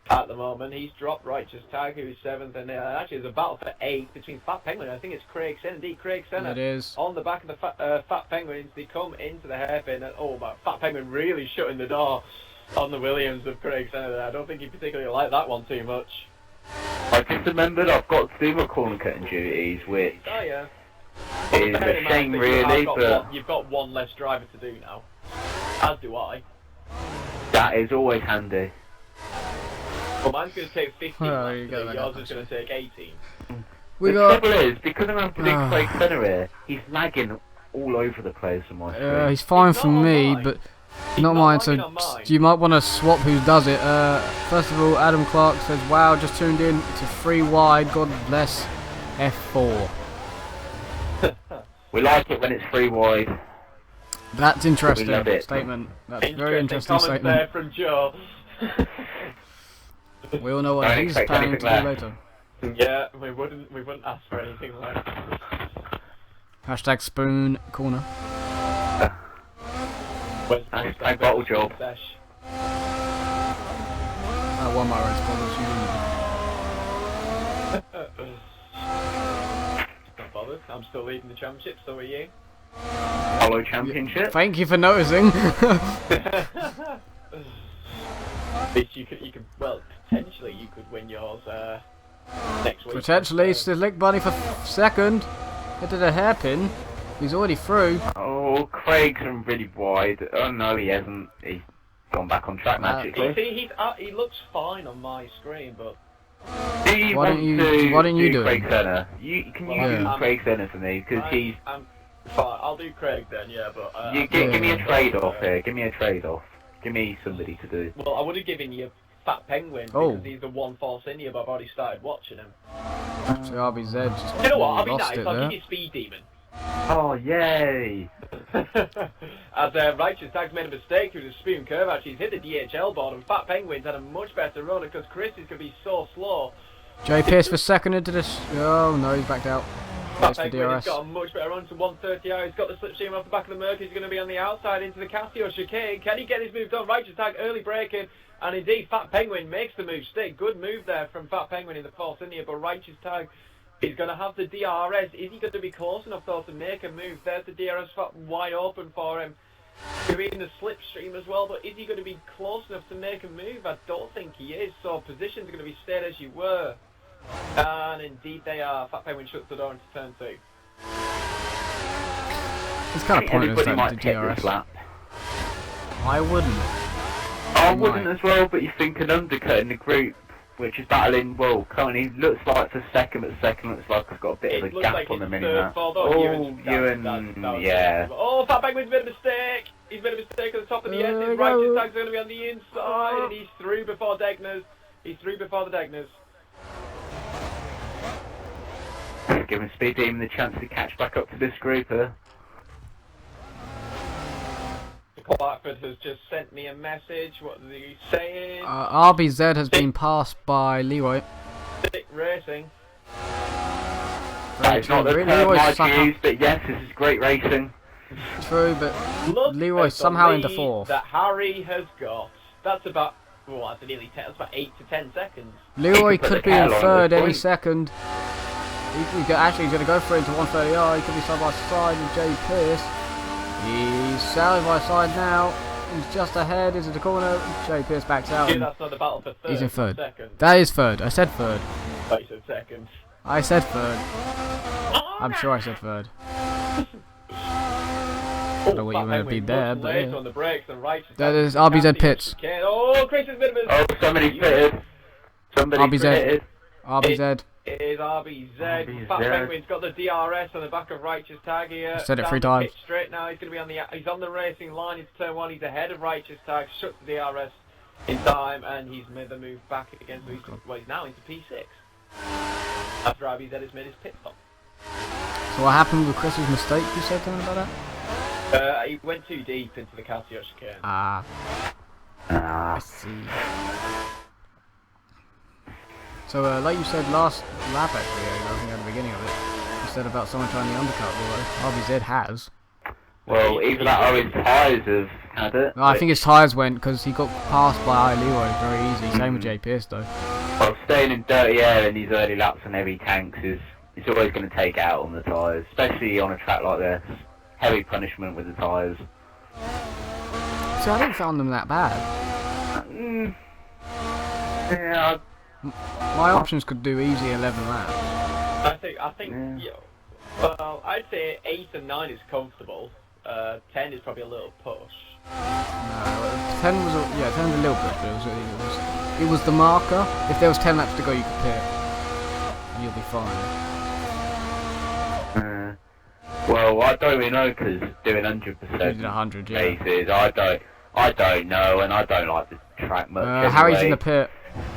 At the moment, he's dropped Righteous Tag, who's 7th, and actually there's a battle for 8th between Fat Penguin. I think it's Craig Senna. Indeed, Craig Senna. It is. On the back of the Fat Penguins, they come into the hairpin, and Fat Penguin really shutting the door on the Williams of Craig Senna there. I don't think he particularly liked that one too much. I just remembered I've got to do my corner cutting duties, which is a shame really, but you've got one less driver to do now. As do I. that is always handy. Well, mine's going to take 15 Oh, laps you today, got yours is going to take 18. We The got. trouble is, because I'm having to do Craig Senna here, he's lagging all over the place on my screen. He's fine It's for not on me, mine. but It's not not mine. lagging So on mine. you might want to swap who does it. First of all, Adam Clark says, "Wow, just tuned in to 3 wide. God bless F4." We like it when it's 3 wide. That's interesting We love it. statement. That's a very interesting comment statement. there from Joe. We all know what Don't he's expect planning to do anything later. Yeah, we wouldn't ask for anything like. Hashtag spoon corner. Hashtag bottle job. One more road Not bothered. I'm still leading the championship. So are you. Hollow Championship. Thank you for noticing. At least you could. Well, potentially you could win yours next week. Potentially, Slick Bunny for second. Hit a hairpin. He's already through. Oh, Craig's really wide. Oh no, he hasn't. He's gone back on track You magically. see, he looks fine on my screen, but Do you Why want don't you- to why don't you do it? Craig Senna? Can you Yeah. do Craig Senna for me? Because he's. I'm fine. I'll do Craig then. Yeah, but Give me a trade-off here. Give me a trade-off. Give me somebody to do. Well, I would have given you Fat Penguin because he's the one false in you, but I've already started watching him. So RBZ just You know what? I'll be lost nice. it I'll there. give you Speed Demon. Oh, yay! As Righteous Tag's made a mistake through the spoon curve, actually he's hit the DHL board, and Fat Penguin's had a much better run because Chris is going to be so slow. Jay Pierce for second into this. Oh no, he's backed out. Fat That's for Penguin has DRS. got a much better run to 130 hours. He's got the slipstream off the back of the Merc. He's going to be on the outside into the Casio chicane. Can he get his move done? Righteous Tag early braking. And indeed, Fat Penguin makes the move stick. Good move there from Fat Penguin in the false India, but Righteous Tag is going to have the DRS. Is he going to be close enough though to make a move? There's the DRS wide open for him. Going to be in the slipstream as well, but is he going to be close enough to make a move? I don't think he is. So positions are going to be stayed as you were. And indeed they are. Fat Penguin shuts the door into turn 2. It's kind of pointless Anybody that might the take DRS. this lap. I wouldn't. I wouldn't as well, but you think an undercut in the group, which is battling, well, currently looks like for second, but second looks like it's got a bit of a looks gap like on the it's mini third map. fault. Oh, Ewan, yeah. Oh, Fat Penguin's made a mistake. He's made a mistake at the top of the There S. we Righteous go. Tag's going to be on the inside, and he's through before Degners. He's through before the Degners. Giving Speed Demon the chance to catch back up to this group here. Blackford has just sent me a message. What is he saying? RBZ has been passed by Leroy. Stick racing. That is not the Leroy term I'd somehow use, but yes, this is great racing. true, but Look Leroy at the somehow into lead fourth. that Harry has got. That's about, well, that's nearly 10, that's about 8 to 10 seconds. Leroy He could put could the be in tail on at third this any point. second. Actually, he's going to go for it into 130R. He could be side by side with Jay Pierce. He's side by side now. He's just ahead into the corner. Jay Pierce backs out. Yeah, and that's not the battle for third. He's in third. Second. That is third. I said third. Oh, you said second. I said third. I'm sure I said third. I don't know what you want to be there, but Late yeah. on the brakes and right. That is RBZ pits. Oh, Chris is a bit of a... Oh, somebody's pitted. Somebody's RBZ. pitted. RBZ. It is RBZ. RBZ. Fat Penguin's got the DRS on the back of Righteous Tag here. I said it Down 3 the times. pit straight now. He's going to be on the... He's on the racing line into turn 1. He's ahead of Righteous Tag. Shuts the DRS in time, and he's made the move back again. So he's now into P6. After RBZ has made his pit stop. So what happened with Chris's mistake? You said something about that? He went too deep into the Casio chicane. I Ah. see. So, like you said last lap, actually, I think at the beginning of it, you said about someone trying the undercut. Well, RBZ has. Well, either that or his tyres have had it. No, I think his tyres went because he got passed by Leroy very easy. Same with Jay Pierce though. Well, staying in dirty air in these early laps on heavy tanks is always going to take out on the tyres, especially on a track like this. Heavy punishment with the tyres. See, I didn't find them that bad. Yeah. My options could do easy 11 laps. I think, yeah. Well, I'd say 8 and 9 is comfortable. 10 is probably a little push. No, 10 was a, yeah, 10 was a little bit, but it was the marker. If there was 10 laps to go, you could pit. And you'll be fine. Well, I don't really know because doing 100% 100, yeah. races, I don't know, and I don't like the track much. Harry's anyway. in the pit.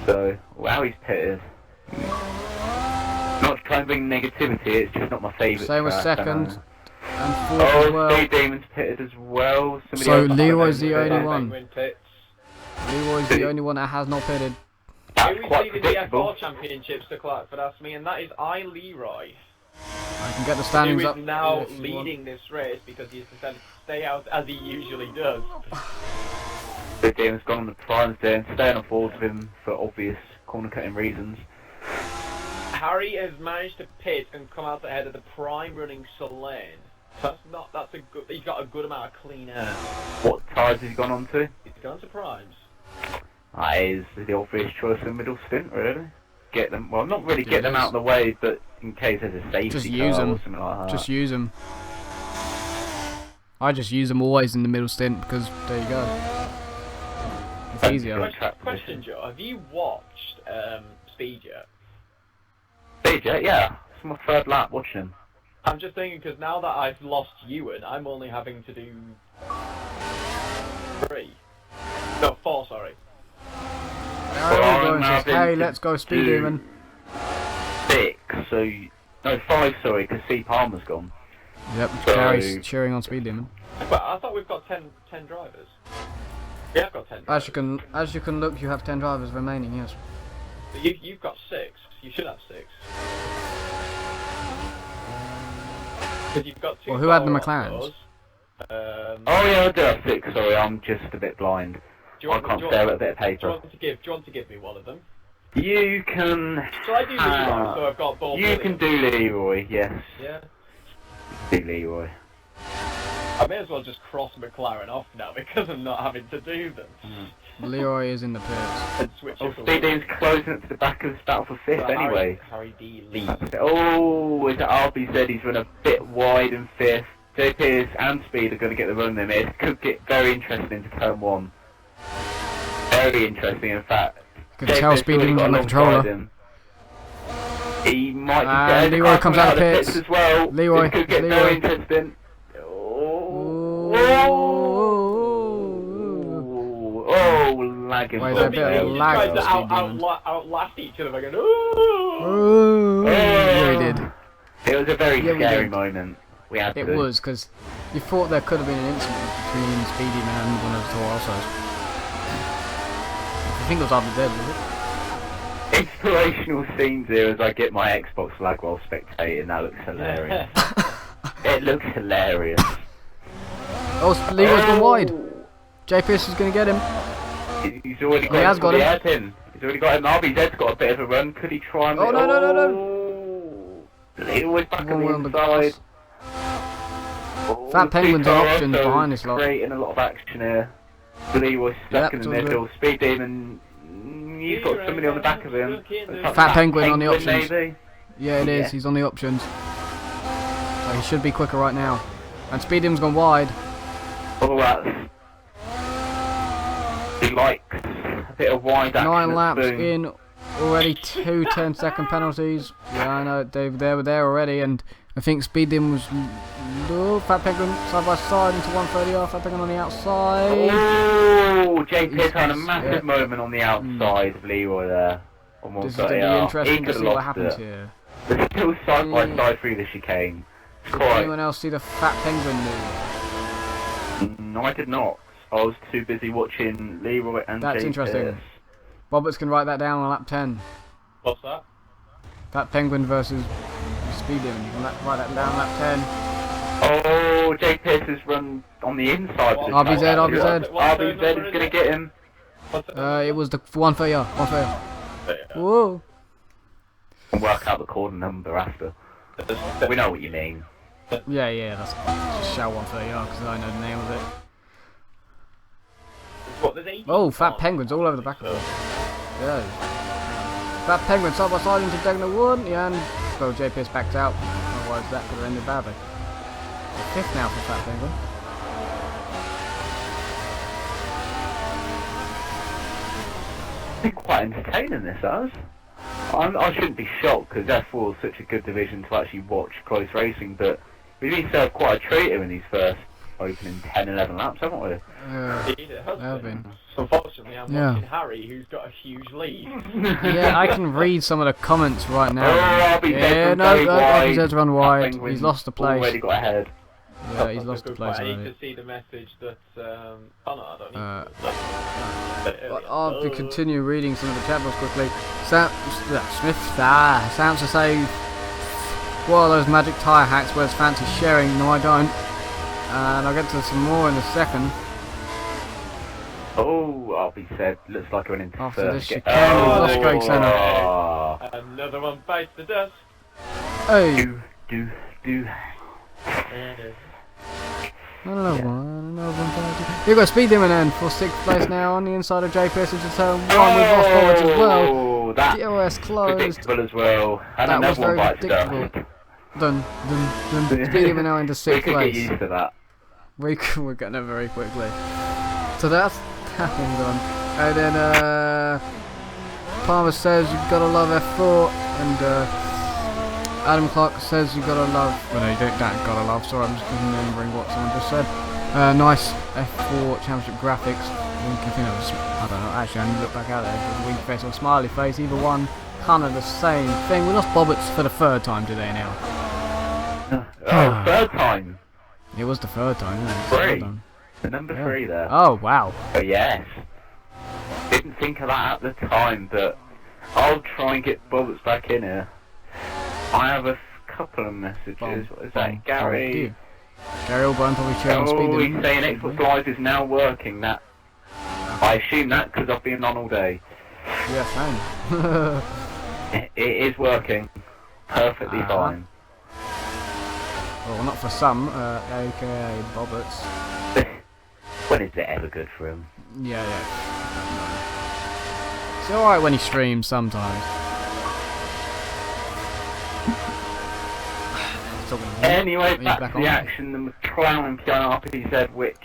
So, well, Harry's pitted. Not trying to bring negativity, it's just not my favourite. Same with track, second and fourth as well. Speed Demon's pitted as well. So Leroy's the only Fat one. Penguin pits. Leroy's the only one that has not pitted. That's Who quite is leading the predictable. F4 championships to Clarkford, asked me, and that is Leroy. I can get the standings Who up. is now if you want. leading this race because he's decided to stay out as he usually does. Speed Demon's gone on the primes there and staying on board with him for obvious corner cutting reasons. Harry has managed to pit and come out ahead of the prime running Solane. That's a good. He's got a good amount of clean air. What tyres has he gone on to? He's gone to primes. That is the obvious choice in the middle stint, really. Get them, well, not really get them Yes. out of the way, but in case there's a safety Just car use or them. something like that. Just use them. I just use them always in the middle stint because there you go. It's easier. Question, Joe. Have you watched Speed yet? DJ, yeah. It's my third lap watching him. I'm just thinking because now that I've lost Ewan, I'm only having to do 3. No, 4. Sorry. I'm having Hey, to let's go, Speed do Demon. 6, so... No, 5, sorry, because C. Palmer's gone. Yep, So- Gary's cheering on Speed Demon. But I thought we've got 10 drivers. Yeah, I've got 10 drivers. As you can look, you have 10 drivers remaining. Yes. So you've got 6. You should have 6. Because you've got 2. Well, who had the power McLarens? offers. Oh yeah, I do have 6, sorry, I'm just a bit blind. Do you I want, can't do you stare want- at a bit of do you paper. want to give me one of them? You can... So I do Leroy, so I've got both. You can do Leroy, yes. Yeah. Do Leroy. I may as well just cross McLaren off now because I'm not having to do them. Leroy is in the pits. And switch Oh, it Speed Demon's closing up to the back of the battle for 5th anyway. Harry D leads. Oh, is it RBZ? He's run a bit wide in 5th. J. Pierce and Speed are going to get the run there. It could get very interesting into turn 1. Very interesting, in fact. You can tell Speed Demon's on the controller. He might just get Leroy the car comes coming out of the pits. as well. Leroy, This could get Leroy. very interesting. Oh, lagging. Wait, for there's a bit of me. lag Tries to for Speed Demon. outlast each other by going, ooh! Oh, yeah, he did. It was a very Yeah, we scary did. moment. We had It to. was, because you thought there could have been an incident between Speedy Man and one of the Torossos. I think it was RBZ, was it? Inspirational scenes here as I get my Xbox lag while spectating. That looks hilarious. It looks hilarious. Oh, Leroy's gone wide. J. Pierce is going to get him. He's already got He has got him. him. He's already got him. RBZ's got a bit of a run. Could he try and... Oh, no, no, no, no. Leroy's back on One the on the inside. grass. Oh, Fat Penguin's on options Toronto behind this lot. creating a lot of action here. Leroy's stuck Yep, in the it's all middle. Speed Demon... He's got somebody on the back of him. Fat Penguin on the options. Maybe. Yeah, it is. Yeah. He's on the options. So he should be quicker right now. And Speed Demon's gone wide. Oh, that's... He likes a bit of wide action. 9 at laps Spoon. in. Already 2 10-second penalties. Yeah, I know. They were there already. And I think Speed Demon was... Oh, Fat Penguin side by side into 130 off. Fat Penguin on the outside. Oh, J. Pierce had a He's- massive yeah. moment on the outside of Leroy there. On This is 130 going to be off. He interesting to could see have what lost happens it. here. They're still side by side through the chicane. It's Did quite... anyone else see the Fat Penguin move? No, I did not. I was too busy watching Leroy and That's J. interesting. Pierce. Roberts can write that down on lap 10. What's that? Fat Penguin versus Speed Demon. You can write that down on lap 10. Oh, J. Jay Pierce has run on the inside of the RBZ, track. RBZ. RBZ is going to get him. It was the 130. 130. Whoa. And work out the corner number after. We know what you mean. Yeah, that's just shout 130 because I know the name of it. What, there's 18 Oh, fat cars? penguins all over the back of it. Yeah. Fat penguin side by side into Degner 1. Yeah, and well, J Pierce backed out. Otherwise, that could have ended badly. Fifth now for Fat Penguin. It's been quite entertaining, this has. I shouldn't be shocked because F4 is such a good division to actually watch close racing, but we've been served quite a treat here in these first opening 10-11 laps, haven't we? Indeed, it has have been. been. Unfortunately, I'm watching Harry, who's got a huge lead. Yeah, I can read some of the comments right now. Oh, RBZ Yeah, run no, very wide. RBZ's run wide. Penguin's He's lost the place. Already got ahead. Yeah, he's lost the place I need already. to see the message that. Oh no, I don't need But I'll continue reading some of the chat box quickly. Sam's to say, what are those magic tyre hacks? Where's Fancy sharing? No, I don't. And I'll get to some more in a second. Oh, RBZ looks like we're into After first. this chicane, we've lost Greg Senna. Oh. Another one bites the dust. Hey! Do. Another one. We've got Speed Demon then for 6th place now on the inside of J Pierce into turn 1. We've lost forwards as well. Oh, that's DOS closed. predictable as well. And That was another one very bites the dust. predictable. Dun. Speed Demon now into 6th We could place. get used to that. We're getting there very quickly. So that's that one done. And then Palmer says you've got to love F4, and Adam Clark says you've got to love. Well, no, you don't gotta love. Sorry, I'm just remembering what someone just said. Nice F4 Championship graphics. I don't know. Actually, I need to look back out there. If it was a wink face or a smiley face, either one, kind of the same thing. We lost Bobbits for the 3rd time today now. Oh, third time. It was the 3rd time. Yeah, Three. well done. The number 3 there. Oh wow. Oh yes. Didn't think of that at the time, but I'll try and get Bobbits back in here. I have a couple of messages. What is that? Gary? Gary O'Brien probably sharing speed. Oh, he's saying Xbox Live is now working. That I assume that because I've been on all day. Yeah, same. It is working perfectly fine. Well, not for some, aka Bobbits. When is it ever good for him? Yeah. It's alright when he streams sometimes. Anyway, He's back back to on. the action. The McLaren Piano RPZ, which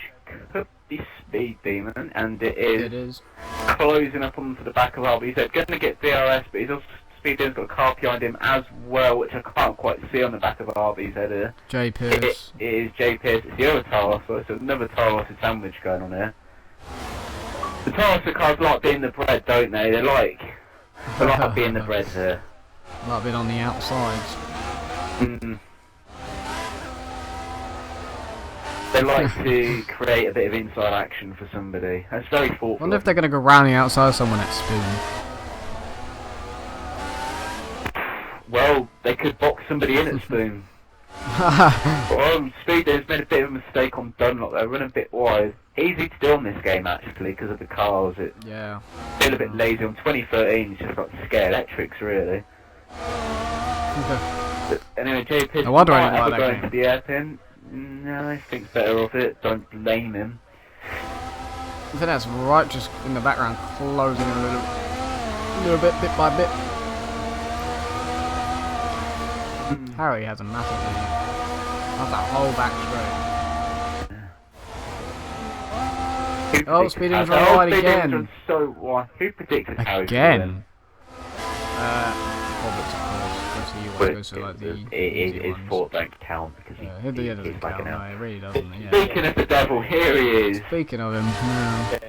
could be Speed Demon, and it It is is. closing up onto the back of RBZ. Going to get DRS, but he's also Speed Demon's got a car behind him as well, which I can't quite see on the back of RBZ here. J Pierce. It is J Pierce. It's the other Taros, so it's another Taros sandwich going on here. The Taros cars like being the bread, don't they? They like being the bread here. Like being on the outsides. Mm. They like to create a bit of inside action for somebody. That's very thoughtful. Wonder if they're going to go round the outside of someone at Spoon. Well, they could box somebody in at Spoon. Well, Speed has made a bit of a mistake on Dunlop. They're running a bit wide. Easy to do on this game actually because of the cars. It Yeah. feel a bit lazy on 2013. It's just like scare electrics really. But anyway, J Pierce I wonder might anything have like a that go game. into the airpin. No, I think better of it. Don't blame him. I think that's right, just in the background, closing a little bit by bit. Harry has a massive lead. That's that whole back straight. Oh, Speeding's run wide again. So wide. Who predicted Harry? Again. Roberts, of course. Goes to the US, goes to like the easy His ones. fault don't count because Yeah, he, it doesn't he's like count, an no, elf. it really doesn't. Yeah. Speaking of the devil, here he is. Speaking of him, no.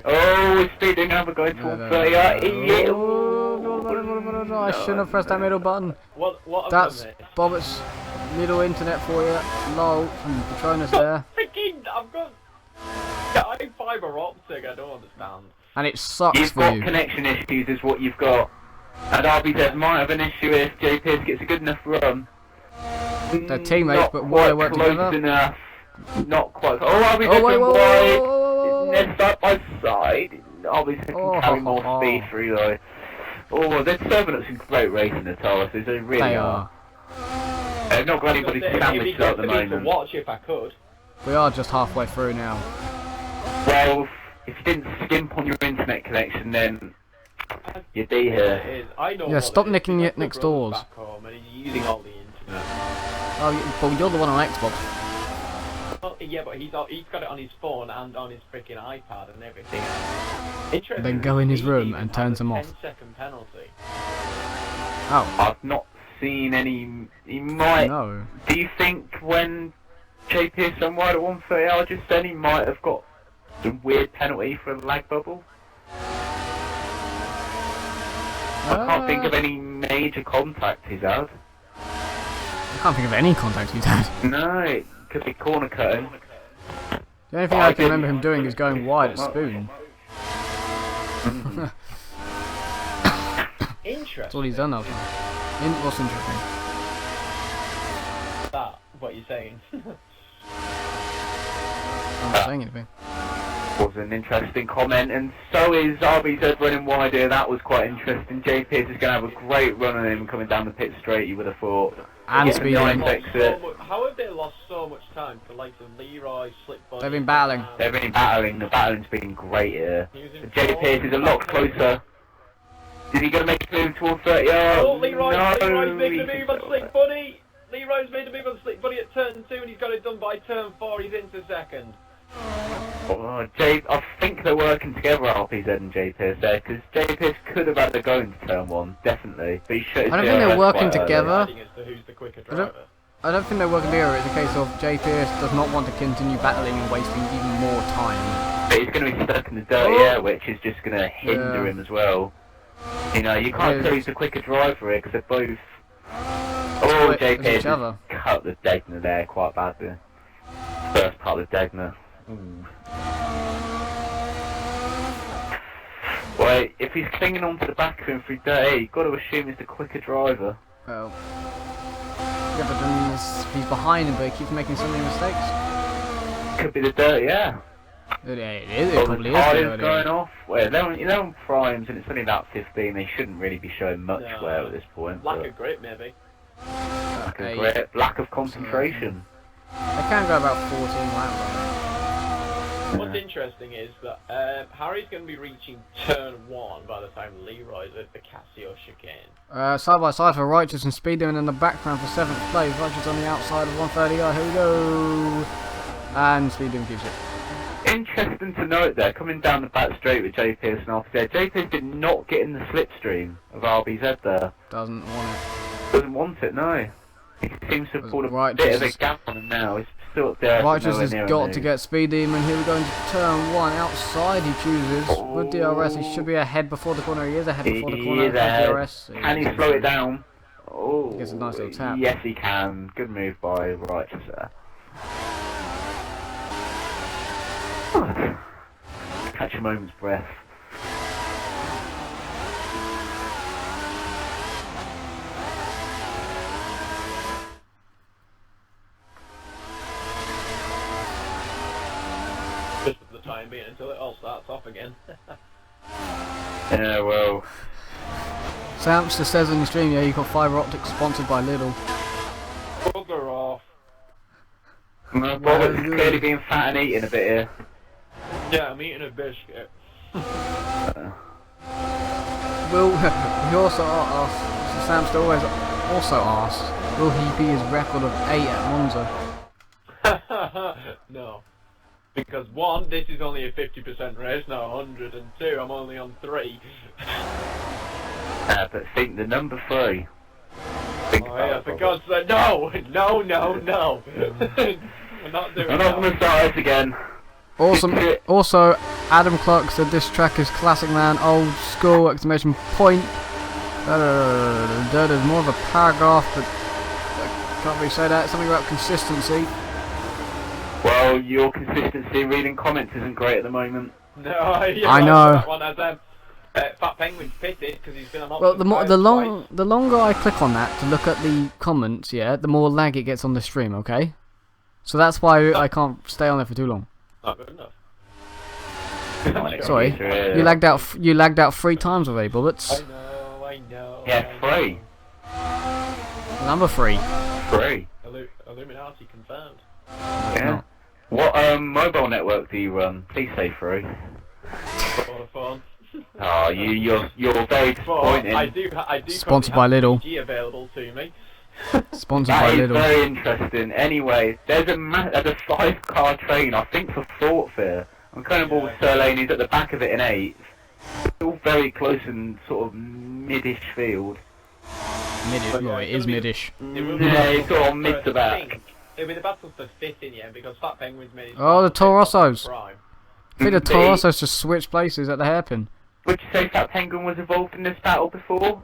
Oh, is Speeding ever going to play? I shouldn't have pressed that middle button. What That's Bobbitt's middle internet for you. Lol, from Patronus there. Freaking, I've got fiber optic. I don't understand. And it sucks You've for got you. connection issues is what you've got. And RBZ might have an issue if J Pierce gets a good enough run. They're teammates, Not but will they quite work close together? enough. Not quite. Oh, Arby's Oh, wait, open whoa, wide. whoa, whoa, They're side by side. Arby's can Oh, carry ho, more ho, ho. speed through though. Oh, they're serving up some great racing at Taurus. They really They are. are. They've not got anybody It'd be sandwiched good at the for me to moment. watch if I could. We are just halfway through now. Well, if you didn't skimp on your internet connection, then you'd be here. It is. I know Yeah, what stop it is, nicking because your next my brother's doors. back home and he's using all the internet. Oh, but you're the one on Xbox. Well, yeah, but he's got it on his phone and on his freaking iPad and everything. Interesting. Then go in his he room even and has turns a him off. 10-second penalty. Oh, I've not seen any. He might. no. Do you think when JP is on wide at 130 hour just then he might have got some weird penalty for a lag bubble? I can't think of any major contact he's had. I can't think of any contacts he's had. No, it could be corner cutting. The only thing I can remember him doing is going wide at Spoon. Interesting. That's all he's done that time. What's interesting? That, what you're saying. I'm not saying anything. Was an interesting comment, and so is RBZ running wide here. That was quite interesting. JP is going to have a great run on him coming down the pit straight, you would have thought. And It's a speeding. nice exit. How have they lost so much time for like the Leroy, Slip Bunny? They've been battling. They've been battling. The battling's been great here. Using JP is a lot closer. Is he going to make a move towards 30 yards? Oh, Leroy's No, making a he's move on Slick Bunny. Leroy's made a move on Slick Bunny at turn 2 and he's got it done by turn 4. He's into second. Oh, I think they're working together, RPZ and JPS there, because JPS could have had a go into turn 1, definitely. But he should I don't think they're working together. Deciding as to who's the quicker I don't- driver. I don't think they're working together. It's a case of JPS does not want to continue battling and wasting even more time. But he's going to be stuck in the dirty air, which is just going to hinder Yeah. him as well. You know, you can't Yeah, choose the quicker driver here, because they're both... Oh, Split as JPS each other. has cut the Degner there quite badly. First part of the Degner. Ooh. Well, if he's clinging onto the back of him through dirty, you've got to assume he's the quicker driver. Well, yeah, but then he's behind him, but he keeps making so many mistakes. Could be the dirty air. It is. It Well, probably the is. tyres Dirty. going off. Well, they're on primes and it's only about 15. They shouldn't really be showing much No. wear at this point. Lack but of grip, maybe. lack of Okay. grip, lack of concentration. They can go about 14 laps. I think. What's interesting is that Harry's going to be reaching turn 1 by the time Leroy's at the Casio chicane. Side by side for Righteous and Speed doing in the background for 7th place. Righteous on the outside of 130. Here we go. And Speed keeps it. Interesting to note there, coming down the back straight with JPS and RBZ. JPS did not get in the slipstream of RBZ there. Doesn't want it. Doesn't want it, no. He seems to have pulled a Righteous bit of a is- gap on him now. He's still up there. but Righteous nowhere has near a got move. to get Speed Demon. Here we go into turn 1. Outside he chooses. With DRS, he should be ahead before the corner. He is ahead before the He corner. is ahead. DRS. Can he slow it down? Oh, Gets a nice little tap. Yes, he can. Good move by Righteous there. Catch a moment's breath. Just for the time being until it all starts off again. Yeah, well, Samster says on the stream, yeah, you got fibre optics sponsored by Lidl. Bugger off. Robert's clearly being fat and eating a bit here. Yeah, I'm eating a biscuit. Will he also asked? Samster always also asked, will he be his record of 8 at Monza? No. Because 1, this is only a 50% race, not 100, and 2, I'm only on 3. But think the number 3. Think Oh about yeah, it, for Robert. God's sake, no! No! I'm not doing I'm not that. going to start this again. Awesome. Also, Adam Clark said this track is classic man, old school, exclamation point. There's more of a paragraph, but I can't really say that. Something about consistency. Well, your consistency reading comments isn't great at the moment. No, yeah, I know. That one has Fat Penguin pitted because he's been on Well, option the longer I click on that to look at the comments, yeah, the more lag it gets on the stream. Okay. So that's why I can't stay on there for too long. Not good enough. Sorry, you lagged out. You lagged out 3 times already, Bullets. I know. Yeah, 3. Number 3. 3. Illuminati confirmed. Yeah. What mobile network do you run? Please say 3. Vodafone. Oh, you're very disappointing. I do Sponsored by Lidl. 3G available to me. Sponsored by That is Lidl. very interesting. Anyway, there's a 5-car train, I think, for Thought Fair. I'm kind of bored with Sir Lane, he's at the back of it in 8th. Still very close in sort of mid-ish field. Midish. No, it is midish. Yeah, it's sort of mid to back. It'll be the battle for 5th in the end because Fat Penguin's made his Oh, the Torossos. prime. I think the Torossos just switched places at the hairpin. Would you say Fat Penguin was involved in this battle before?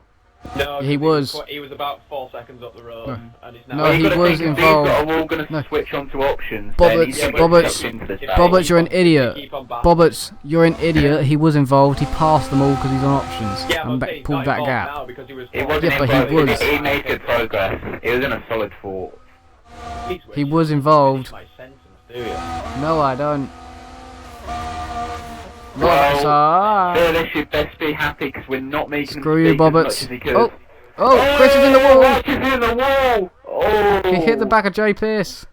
No, He was. He was about 4 seconds up the road, and he's now. No, Well, he you gotta was think if involved. These are all going to No. switch onto options. Bobbits, then he's Bobbits, into this battle. Bobbits, you're an idiot. Keep on battling. Bobbits, you're an idiot. He was involved. He passed them all because he's on options Yeah, and but he's pulled not that involved gap. now because he was. It wasn't Yeah, but he involved. was. He made good progress. It was in a solid 4. He was involved. My sentence, do you? No, I don't. Well, Bobbits, Phil should best be happy because we're not making Screw you, mistakes as much Bobbits. as he could. Oh, Chris is in the wall. Chris is in the wall! Oh! He hit the back of Jay Pierce.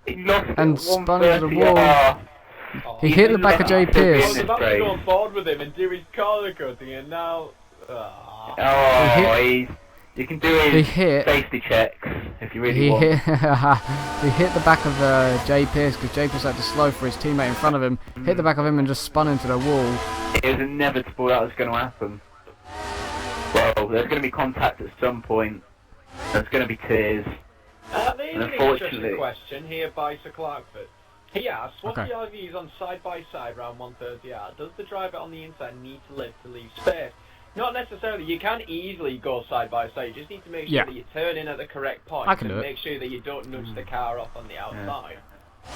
He lost it and at spun into the 130. wall. Oh, He hit the back of Jay I Pierce. was about to go on board with him and do his corner cutting, and now. Ah. Oh, you can do He his hit. safety checks if you really He want. hit. He hit the back of Jay Pierce because Jay Pierce had to slow for his teammate in front of him. Hit the back of him and just spun into the wall. It was inevitable that was going to happen. Well, there's going to be contact at some point. There's going to be tears. There's And an unfortunately- interesting question here by Sir Clarkford. He asks, what Okay. are your views on side-by-side round 130R? Does the driver on the inside need to live to leave space? Not necessarily. You can easily go side-by-side. You just need to make sure Yeah. that you turn in at the correct point I can and do it. make sure that you don't nudge the car off on the outside.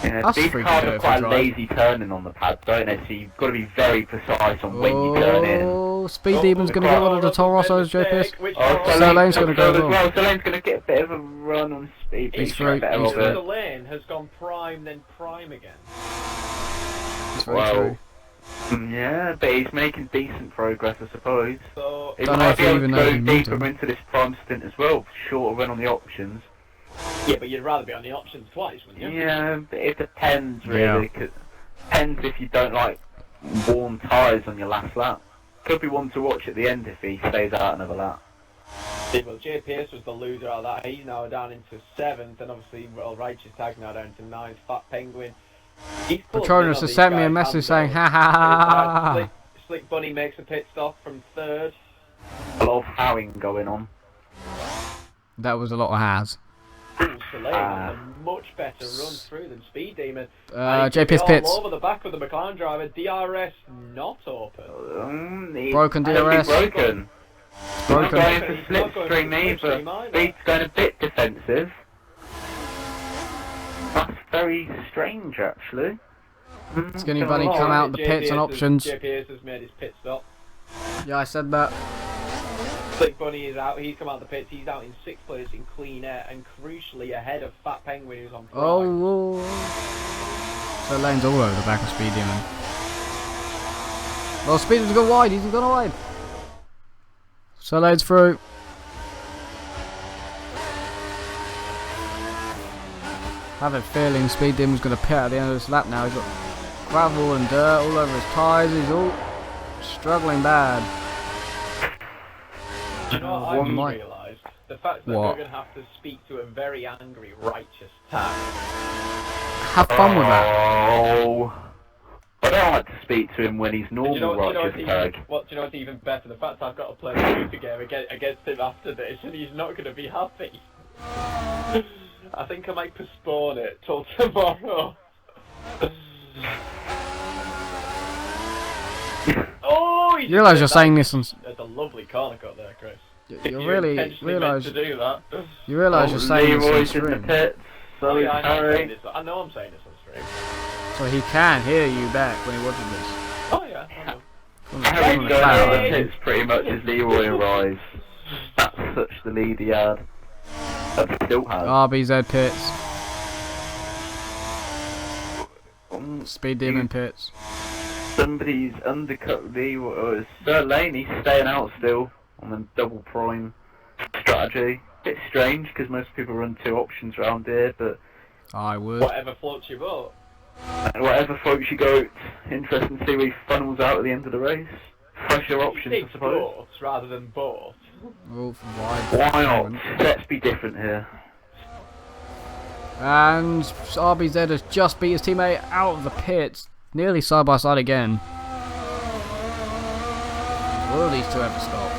Yeah, That's these freaking cars good are if quite you drive. lazy turning on the pad, don't they? So you've got to be very precise on when you turn in. Oh, Speed Demon's going to get one of the Torossos, Jay Pierce. Sir Lane's gonna go as well. Sir Lane's going to get a bit of a run on speed. He's He's very- better he's of The it. lane has gone prime, then prime again. That's very Well, true. yeah, but he's making decent progress, I suppose. So, He Don't know might if be he able even to knows go he needs deeper him. into this prime stint as well. Shorter run on the options. yeah, but you'd rather be on the options twice, wouldn't you? Yeah, but it depends Yeah. really. 'Cause depends if you don't like warm tyres on your last lap. Could be one to watch at the end if he stays out another lap. Well, Jay Pierce was the loser out of that. He's now down into 7th, and obviously, well, Righteous Tag now down to 9th. Fat Penguin. He's closing in Patronus on has these sent me a guys, message hands saying, over. ha ha ha ha. Slick Bunny makes a pit stop from 3rd. A lot of howling going on. That was a lot of has. Soleil has a much better run through than Speed Demon. Jay Pierce pits. All over the back of the McLaren driver. DRS not open. He's Broken DRS. Broken. Broken. Not going for He's not going slipstream for either. slipstream either. Speed's going a bit defensive. That's very strange, actually. Skinny Bunny come out the pits and options. Jay Pierce has made his pit stop. Yeah, I said that. Slick Bunny is out. He's come out the pits. He's out in 6th place in clean air and crucially ahead of Fat Penguin who's on prime. Oh. So lane's all over the back of Speed Demon. Well, Speed has gone wide. He's gone wide. So lane's through. I have a feeling Speed Demon's going to pit at the end of this lap now. He's got gravel and dirt all over his tyres. He's all struggling bad. Do you know what One I've might- realised? The fact that What? we're going to have to speak to a very angry Righteous Tag. Have fun with that. Oh. I don't like to speak to him when he's Do you know normal, what's Righteous Tag. do you know what's even better? The fact I've got to play a shooter game against him after this, and he's not going to be happy. I think I might postpone it till tomorrow. Oh, You realise you're saying this on. That's a lovely corner cut there, Chris. You really intentionally realise. meant to do that. You realise you're saying this on Leroy's in the stream. pits. So Oh, is yeah, I know I'm saying Harry. this. I know I'm saying this on stream. So he can hear you back when he watches this. Oh yeah. I know. From the- Harry's from the going out of cloud. the pits pretty much as Leroy arrives. That's such the lead he had. That he still has. RBZ pits. Speed demon pits. Somebody's undercut the Sir Laney's staying out still on the double prime strategy. Bit strange because most people run 2 options around here, but I would. Whatever floats your boat. whatever floats your goat. Interesting to see where he funnels out at the end of the race. Fresher options, I suppose. Boats rather than boat. Oh, wide. Why not? Let's be different here. And RBZ has just beat his teammate out of the pits. Nearly side by side again. Will these two ever stop?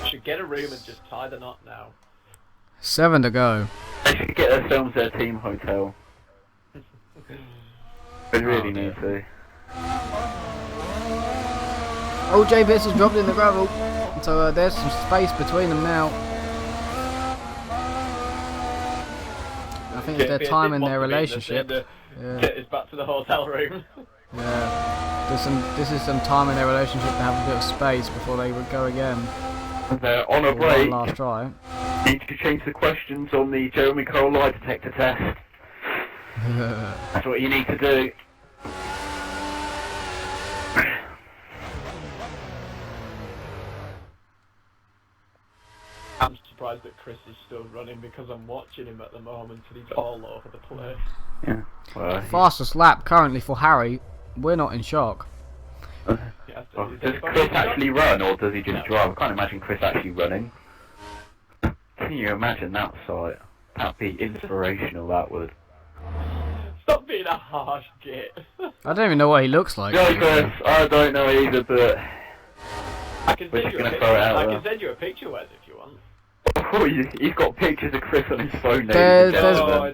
Should get a room and just tie the knot now. 7 to go. They should get themselves their team hotel. They really need to. Oh, JBS has dropped in the gravel. So there's some space between them now. I think it's their time in their relationship. Yeah. It's back to the hotel room. Yeah. This is some time in their relationship to have a bit of space before they would go again. They're on a For break. one last try. Need to change the questions on the Jeremy Cole lie detector test. That's what you need to do. I'm surprised that Chris is still running because I'm watching him at the moment and he's all over the place. Yeah. Well, Fastest lap currently for Harry. We're not in shock. Yeah, does Chris actually run or does he just drive? I can't imagine Chris actually running. Can you imagine that sight? That'd be inspirational, that would. Stop being a harsh git. I don't even know what he looks like. No, Chris, I don't know either, but I can we're send just you gonna a throw it out I there. can send you a picture, Wes, if you want. Oh, he's got pictures of Chris on his phone. There's- Oh,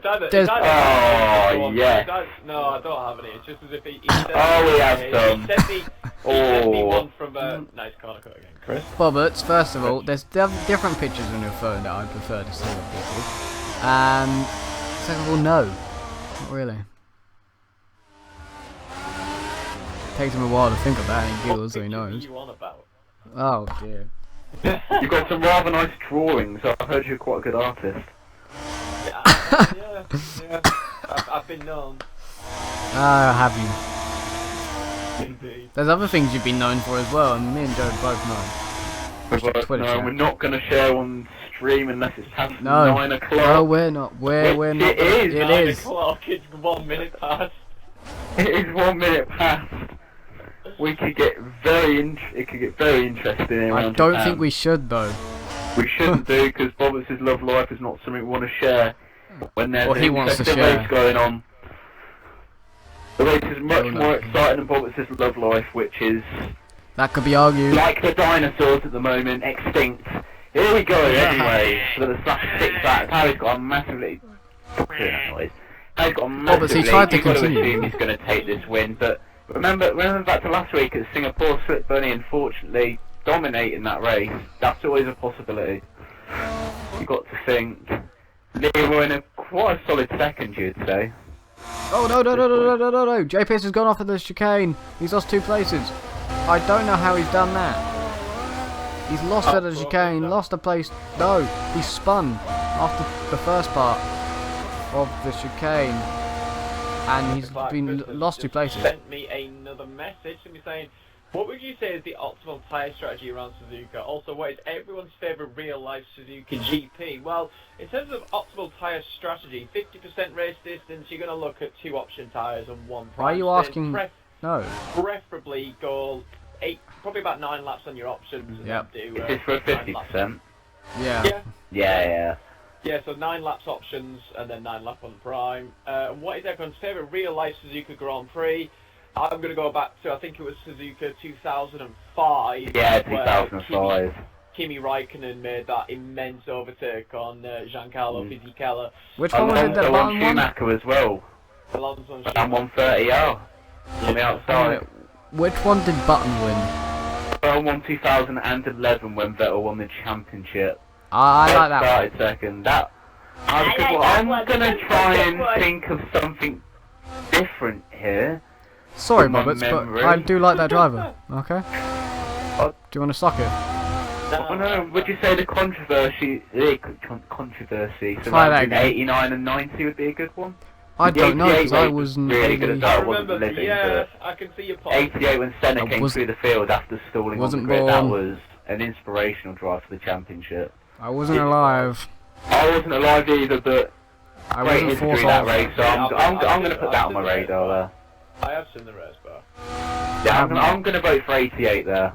yeah. No, I don't have any. It's just as if he sent Oh, we have some. He sent me Oh. one from nice corner cut again, Chris. Roberts, first of all, there's different pictures on your phone that I prefer to see of people. And second of all, no. Not really. Takes him a while to think of that and he giggles so he What pictures knows. are you on about? Oh dear. You've got some rather nice drawings. I've heard you're quite a good artist. Yeah. I've been known. Have you? Indeed. There's other things you've been known for as well, and me and Joe both know. But Twitter no, chat. we're not going to share on stream unless it's past No. 9 o'clock. No, we're not. We're not. It is. It 9 is. o'clock, it's 1 minute past. It is 1 minute past. We could get it could get very interesting I around don't Japan. think we should though. We shouldn't do, because Bobbits' love life is not something we want to share when there's Or he an wants to interesting share. race going on. The race is much Oh, no. more exciting than Bobbits' love life, which is That could be argued. like the dinosaurs at the moment, extinct. Here we go, anyway, for the /6 back. Harry's got a massively... Hear that noise. Harry's got a Bobbits, he massively... tried to You've got to continue. assume he's going to take this win, but remember back to last week at Singapore, Slip Bunny unfortunately dominating that race. That's always a possibility. You've got to think... Liam in a quite a solid second, you'd say. Oh no! JPS has gone off of the chicane. He's lost 2 places. I don't know how he's done that. He's lost at the chicane, lost a place. No, he spun after the first part of the chicane, and he's been lost 2 places. Sent me another message to me saying, what would you say is the optimal tyre strategy around Suzuka? Also, what is everyone's favourite real-life Suzuka GP? Well, in terms of optimal tyre strategy, 50% race distance, you're going to look at 2 option tyres and 1 prime. Why are you asking? No. Preferably go 8, probably about 9 laps on your options. And Yep. then Is do, this for 9 laps. 50%? Yeah. Yeah. Yeah, so 9 laps options and then 9 laps on prime. What is everyone's favourite real-life Suzuka Grand Prix? I'm going to go back to, I think it was Suzuka 2005. Yeah, where 2005. Kimi Raikkonen made that immense overtake on Giancarlo Fisichella. Which one was it? The bottom one? Schumacher as well. Alonso and And 130R on the outside. Which one did Button win? Well, won 2011 when Vettel won the championship. I like that one. Started second. I'm gonna try and think of something different here. Sorry, from my Roberts, but memory. I do like that driver. Okay. Oh. Do you want to suck it? Oh, no, would you say the controversy Try that surrounding again. 89 and 90 would be a good one? I The don't know, 88 because I race wasn't really good as really... well. I I wasn't remember, living, yeah, I can see your but point. 88 when Senna I came was- through the field after stalling on the wasn't grid, that born. was an inspirational drive for the championship. I wasn't alive. I wasn't alive either, but I great wasn't history forced that off. race, so I'm going to put that on my radar there. I have seen the race, but Yeah, I'm going to vote for 88 there.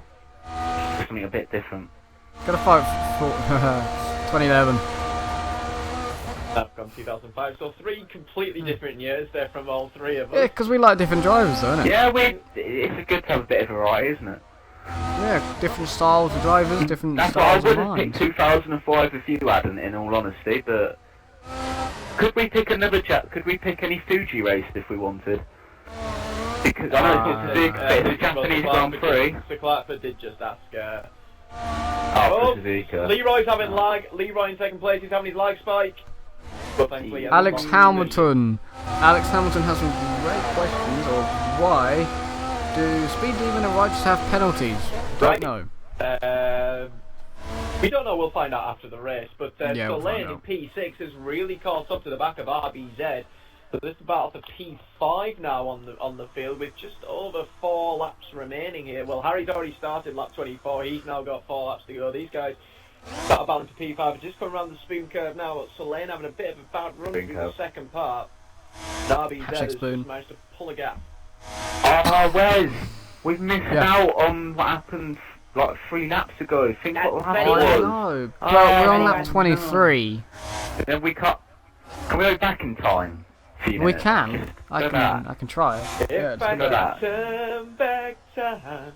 Something a bit different. Gotta fight for 2011. I've gone 2005, so 3 completely different years there from all 3 of us. Yeah, because we like different drivers, though, innit? Yeah, it's a good to have a bit of variety, isn't it? Yeah, different styles of drivers, different That's what I styles of would have picked lines. 2005 if you hadn't, in all honesty, but... Could we pick another could we pick any Fuji race if we wanted? Because I know it's a big bit of the Japanese Grand Prix. Sir Clarkford did just ask, Oh, Suzuka. Leroy's having lag. Leroy in second place, he's having his lag spike. But thankfully, he has Alex a long Hamilton. Alex Hamilton has some great questions of why do Speed Demon and Righteous have penalties? Right. Don't know. We don't know, we'll find out after the race, but Yeah, we'll Solane find in out. P6 has really caught up to the back of RBZ. So this is battle for P5 now on the field with just over 4 laps remaining here. Well, Harry's already started lap 24, he's now got 4 laps to go. These guys got a balance to P5, just come around the spoon curve now, but Solane having a bit of a bad run through the second part. RBZ has just spoon. managed to pull a gap. Oh, Wes! We've missed out on what happened like 3 laps ago. Think what will happen I was. know. Oh, Well, we're on lap no. 23. Then we can't... Can we go back in time? We Minutes? can. I can try it. Yeah, If just I go back. could turn back time.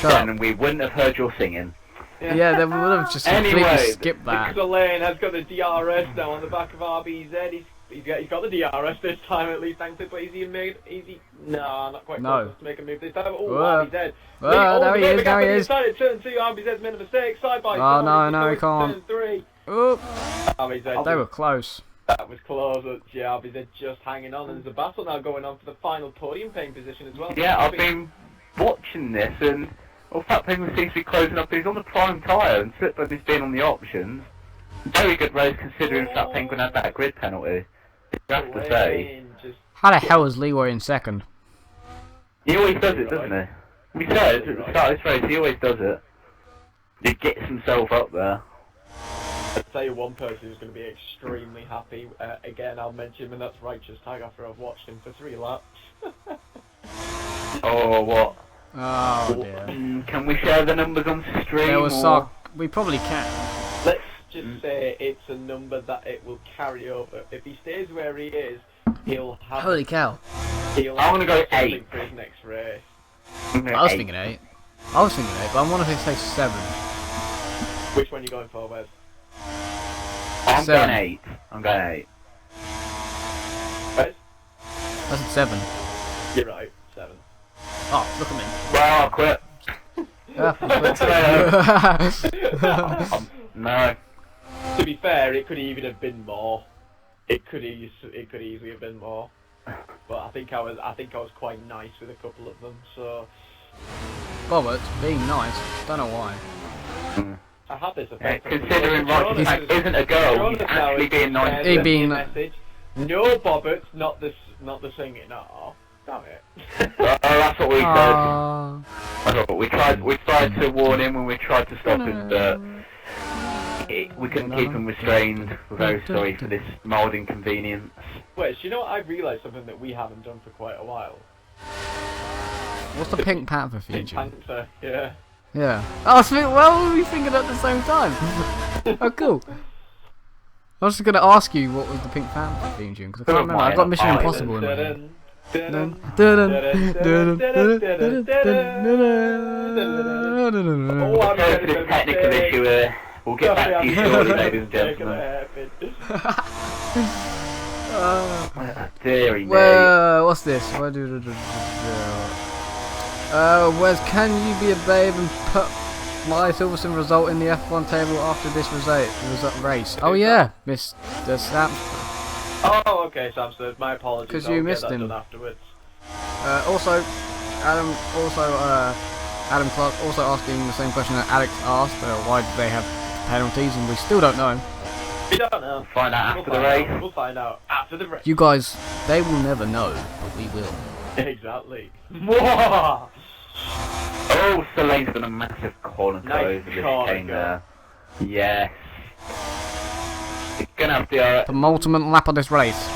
Shut up. Then we wouldn't have heard your singing. Yeah, then we would have just completely Anyway, skipped that. Solane has got the DRS now on the back of RBZ. He's got the DRS this time at least, thankfully. But easy. No, not quite No. close to make a move this time. Oh, Whoa. RBZ. Whoa, there he is, there he is. Turn 2, RBZ's made a mistake. Side by Oh, side. no, he can't. Turn 3. Oh, RBZ. they were close. That was close. Yeah, RBZ just hanging on. And there's a battle now going on for the final podium paying position as well. Yeah, I've been watching this and all Fat Penguin seems to be closing up. He's on the prime tyre and Slipbug has been on the options. Very good race considering Fat Penguin had that grid penalty. You have to say. Just How the hell is Leroy in second? He always does it, doesn't he? We said at the start of this race, he always does it. He gets himself up there. I'd say one person who's going to be extremely happy, again I'll mention him, and that's Righteous Tag after I've watched him for 3 laps. Oh, what? Oh dear. Can we share the numbers on stream? There was or... we probably can. Let's just say it's a number that it will carry over. If he stays where he is, he'll have... Holy cow. He'll I wanna go have something 8. for his next race. I was thinking 8. I was thinking 8, but I wonder if they say 7. Which one are you going for, Wes? I'm 7. going 8. I'm going 8. Wes? I said 7. You're right, 7. Oh, look at me. Well, I'll quit. No. To be fair, it could even have been more. It could easily have been more. But I think I was quite nice with a couple of them, so... Robert, being nice. Don't know why. I had this Yeah, effect. considering Righteous Tag isn't a girl, he's actually being nice. He being- message. No Bobberts, not the singing. Oh, damn it. Well, that's what we said. Aww. That's what we tried to warn him when we tried to stop him, but we couldn't keep him restrained. We're very sorry for this mild inconvenience. Wait, you know what? I've realised something that we haven't done for quite a while. What's the Pink Panther Pink feature? Panther, yeah. Yeah. Oh, so well, were we thinking at the same time? Oh, cool. I was just gonna ask you what was the Pink Panther theme tune because I can't remember. I got Mission Impossible in my head. Oh, I'm Sorry for this technical issue here. We'll get back to you shortly, ladies and gentlemen. Deary me. Well, what's this? Wes, can you be a babe and put my Silverstone result in the F1 table after this race? Oh yeah, Mr. Sam. Oh, okay, Samson. My apologies. 'Cause you I'll missed get that him. done afterwards. Also, Adam, Adam Clark also asking the same question that Alex asked, why do they have penalties, and we still don't know. We don't know. We'll find out after the race. We'll find out after the race. You guys, they will never know, but we will. Exactly. Oh, Soleil's done a massive corner Nice over this corner cane go. there. Yes. You're gonna have to. Penultimate lap of this race.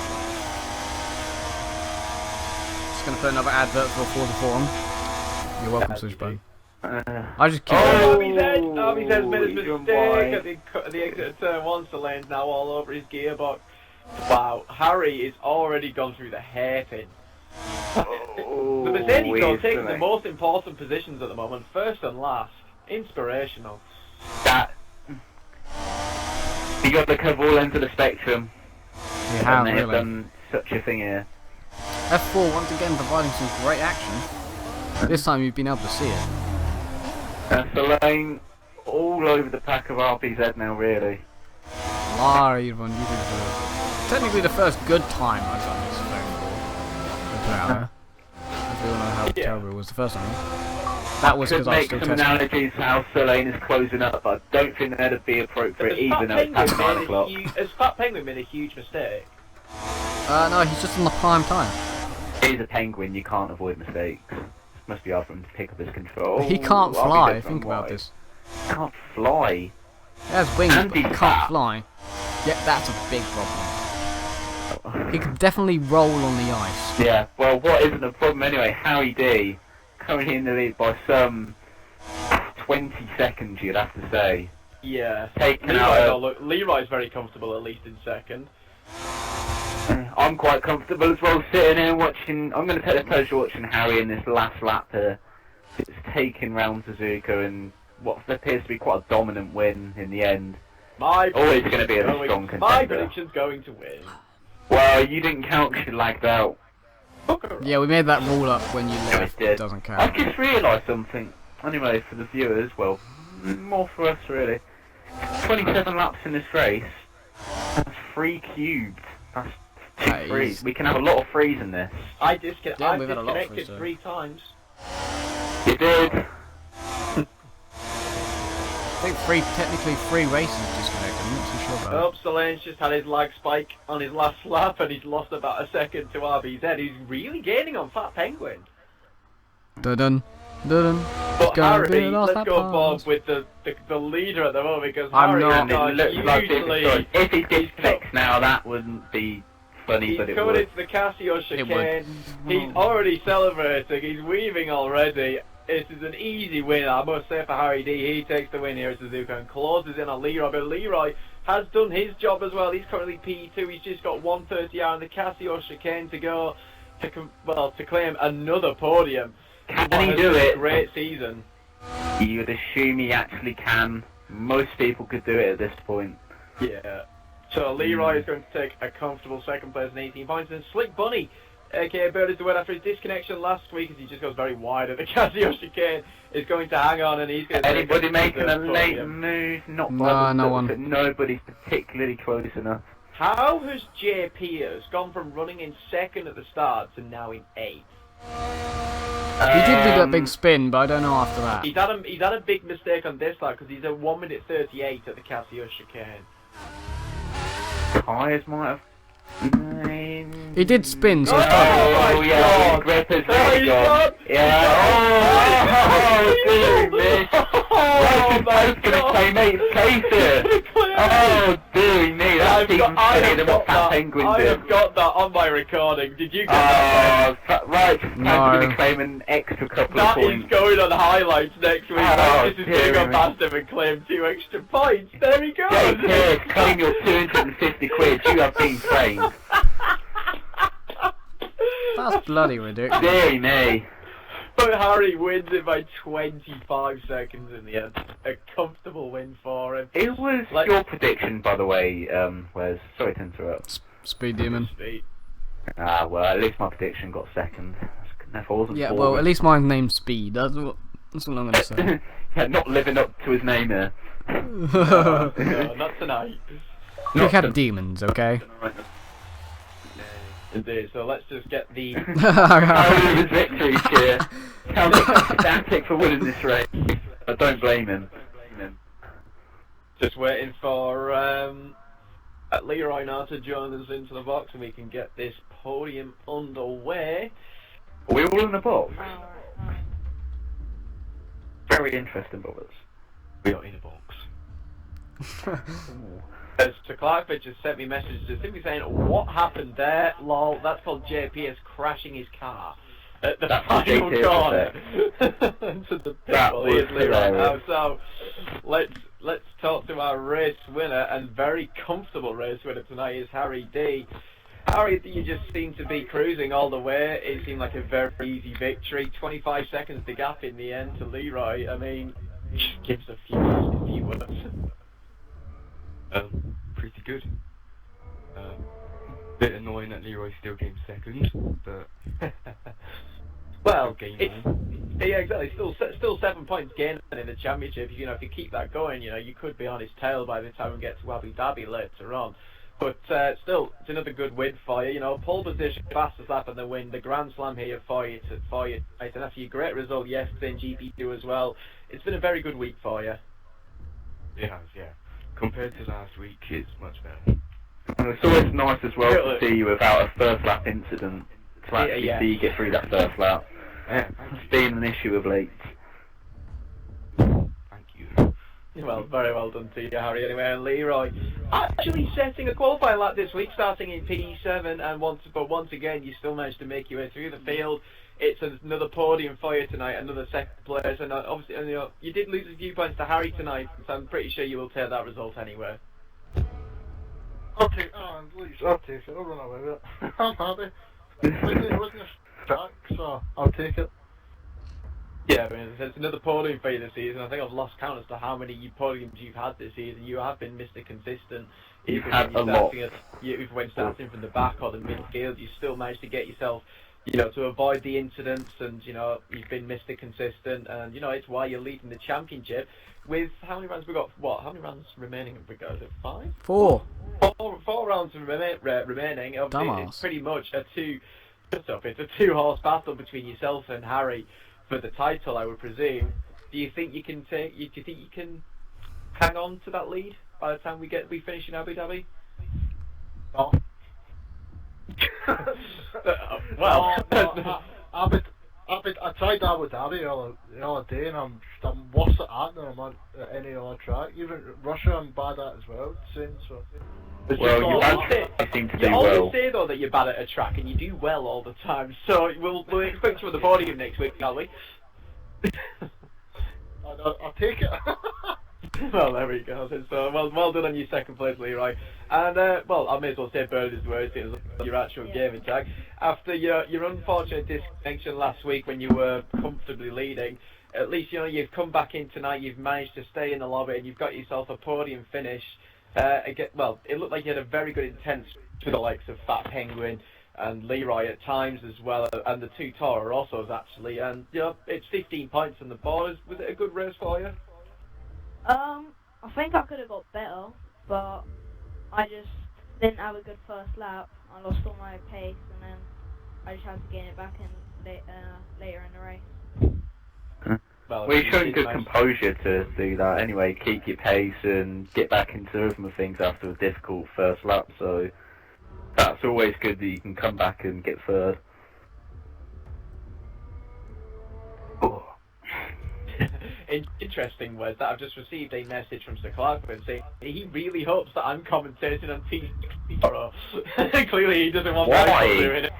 Just gonna put another advert for the forum. You're welcome, Switchbone. I just keep. Arby's made his you're mistake at the exit of turn 1. Lane's now all over his gearbox. Wow, Harry is already gone through the hairpin. The Mercedes are taking the most important positions at the moment, first and last. Inspirational. That. You got to cover all ends of the spectrum. You have, They've really. done such a thing here. F4 once again providing some great action. This time you've been able to see it. Soleil all over the pack of RPZ now, really. Live on YouTube. Technically the first good time I've done this put it out there. If we all know how terrible it was the first time. That was because I was still could make testing. some analogies how Soleil is closing up, but I don't think that'd be appropriate even though it's past 9 o'clock. Has Fat Penguin made a huge mistake? No, he's just in the prime time. He's a penguin, you can't avoid mistakes. Must be hard for him to pick up his control. He can't I'll be fly, dead think wrong about why. this. He can't fly. He has wings, And but he he's can't fat. fly. Yeah, that's a big problem. He can definitely roll on the ice. Yeah, well, what isn't a problem anyway? Harry D, currently in the lead by some 20 seconds, you'd have to say. Yeah. Taken out. Leroy's very comfortable, at least in second. I'm quite comfortable as well, sitting here watching. I'm going to take the pleasure watching Harry in this last lap here. It's taking round Suzuka and what appears to be quite a dominant win in the end. Always going to be a strong contender. My prediction's going to win. Well, you didn't count because you lagged out. Yeah, we made that rule up when you left. did. It doesn't count. I've just realised something. Anyway, for the viewers, well, more for us really. 27 laps in this race. That's 3 cubed. That's 2 That threes. is- We can have a lot of threes in this. I've Yeah, we've had a lot of disconnected frees, 3 times. You did. I think technically three races disconnected. I'm not too sure about Oh, Solange just had his lag spike on his last lap and he's lost about a second to RBZ. He's really gaining on Fat Penguin. it. Dun dun. But Gonna be Harry, the last let's lap go pass. Bob with the leader at the moment because I'm Harry not. And it looks like usually this. If he gets he's fixed now, that wouldn't be funny, he's but it coming would. into the Casio chicane. would. He's already celebrating. He's weaving already. This is an easy win, I must say, for Harry D. He takes the win here at Suzuka and closes in on Leroy. But Leroy has done his job as well. He's currently P2. He's just got 130 out on the Casio chicane to go to claim another podium. Can he do it? Great season. You would assume he actually can. Most people could do it at this point. Yeah. So Leroy is going to take a comfortable second place and 18 points. And Slick Bunny, aka Bird is the win after his disconnection last week as he just goes very wide at the Casio chicane, is going to hang on and he's going to Anybody making a podium. late move? Not No, by the no looks one. of it. Nobody's particularly close enough. How has Jay Pierce gone from running in second at the start to now in 8th? He did do that big spin, but I don't know after that. He's had a big mistake on this lap because he's at 1 minute 38 at the Casio chicane. Tyres might have. He did spin, so Oh, it's fine. Oh, yeah, his grip has really gone. Yeah. Oh, dear me. Oh, my Both gonna claim 8th place here. Oh, dear me. That's even funnier than what Fat Penguin I did. have got that on my recording. Did you get that? Right. No. I'm going to claim an extra couple of That is points. going on the highlights next week. Oh, This is going to go dear past him and claim 2 extra points. There he goes. Jay Pierce, claim your 250 quid. You have been framed. That's bloody ridiculous. Dear me. But Harry wins it by 25 seconds in the end. A comfortable win for him. It was Like- your prediction, by the way, Wes. Sorry to interrupt. Speed demon. Well, at least my prediction got second. If I wasn't Yeah, fourth. well, at least mine's named Speed. That's what I'm gonna say. Yeah, not living up to his name here. No, not tonight. We had demons, okay? Indeed. So let's just get the Oh, his victory cheer. Sounds ecstatic for winning this race. I don't blame him. Just waiting for Leroy now to join us into the box and we can get this podium underway. Are we all in the box? Very interesting, brothers. We are in a box. As to Clarkford just sent me messages just simply saying, what happened there? Lol, that's called JP as crashing his car at the final corner. To the people, he is Leroy now. So let's talk to our race winner, and very comfortable race winner tonight is Harry D. Harry, you just seem to be cruising all the way. It seemed like a very easy victory. 25 seconds the gap in the end to Leroy. I mean, give us a few words. Pretty good. Bit annoying that Leroy still came second, but well, yeah, exactly. Still 7 points gained in the championship. You know, if you keep that going, you know, you could be on his tail by the time we get to Abu Dhabi later on. But still, it's another good win for you. You know, pole position, fastest lap in the win, the Grand Slam here for you. And after your great result yesterday in GP2 as well, it's been a very good week for you. It has, yeah. Compared to last week, it's much better. And it's always nice as well to see you without a first lap incident, to actually see you get through that first lap. Yeah, It's been an issue of late. thank you. Well, very well done to you, Harry, anyway. And Leroy actually setting a qualifying lap this week, starting in P7, and once again, you still managed to make your way through the field. It's another podium for you tonight, another second place, and obviously, you know, you did lose a few points to Harry tonight, so I'm pretty sure you will take that result anyway. I'll take it. I'll run away with it. I'm happy. It wasn't a track, so I'll take it. Yeah, I mean, it's another podium for you this season. I think I've lost count as to how many podiums you've had this season. You have been Mr. Consistent. You've had a lot. Even when starting from the back or the midfield, you still managed to get yourself, you know, to avoid the incidents, and you know, you've been Mr. Consistent, and you know, it's why you're leading the championship. With how many rounds we got? What? How many rounds remaining have we got? Is it 5? 4. Four rounds remaining. Obviously, Dumbass. it's pretty much it's a two-horse battle between yourself and Harry for the title, I would presume. Do you think you can hang on to that lead by the time we finish in Abu Dhabi? No. Well, I tried Abu Dhabi the other day, and I'm worse at that than I'm at any other track. Even Russia, I'm bad at as well. Soon, so. Well, you seem to do you well. always say though that you're bad at a track, and you do well all the time. So we'll expect you on the podium next week, can't we? I'll take it. Well, there we go. So well done on your second place, Leroy. And well, I may as well say bird as well, seeing as your actual gaming tag. After your unfortunate disconnection last week when you were comfortably leading, at least you know you've come back in tonight. You've managed to stay in the lobby, and you've got yourself a podium finish. Again, well, it looked like you had a very good intense with the likes of Fat Penguin and Leroy at times as well, and the two Toro Rossos actually. And you know, it's 15 points on the board. Was it a good race for you? I think I could have got better, but I just didn't have a good first lap. I lost all my pace, and then I just had to gain it back in later in the race. Well, you've shown good composure to do that anyway, keep your pace and get back into the rhythm of things after a difficult first lap, so that's always good that you can come back and get third. Oh. Interesting was that I've just received a message from Sir Clarkford saying he really hopes that I'm commentating on T tomorrow. Clearly he doesn't want Michael doing it.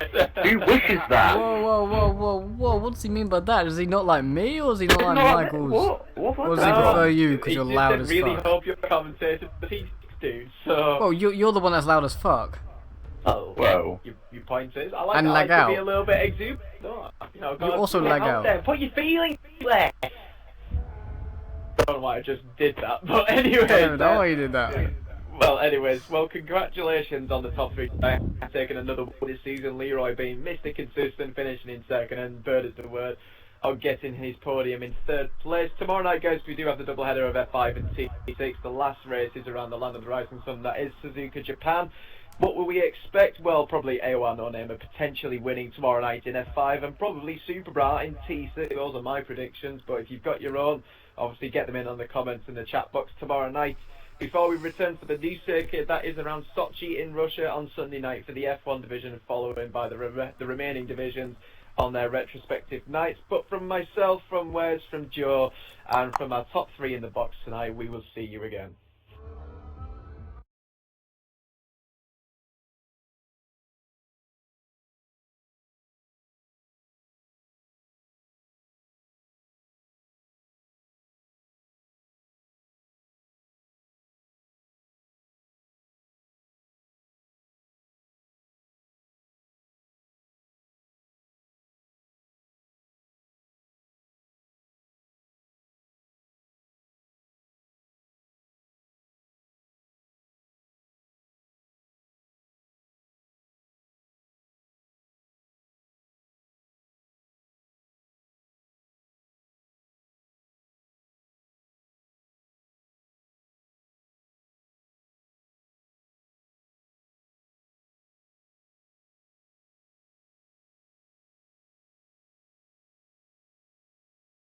Who wishes that? Whoa, what does he mean by that? Is he not like me, or is he not like Michael's? What Or does he prefer you because you're He loud just as said, really fuck? hope you're commentating the T dude, so... Well, you're the one that's loud as fuck. Oh, well. Your point is, I like And that. lag I like to be out. a little bit exuberant. You know, You also lag out. There. Put your feelings there. I don't know why I just did that, but anyway. I don't know why you did that. Well, anyways, congratulations on the top three. I've taken another win this season. Leroy being Mr. Consistent, finishing in second, and Bird is the word of getting his podium in third place. Tomorrow night, guys, we do have the double header of F5 and T6. The last race is around the land of the rising sun. That is Suzuka, Japan. What will we expect? Well, probably AOR No Name are potentially winning tomorrow night in F5 and probably Superbra in T6. Those are my predictions, but if you've got your own, obviously get them in on the comments in the chat box tomorrow night. Before we return for the new circuit, that is around Sochi in Russia on Sunday night for the F1 division, following by the remaining divisions on their retrospective nights. But from myself, from Wes, from Joe, and from our top three in the box tonight, we will see you again.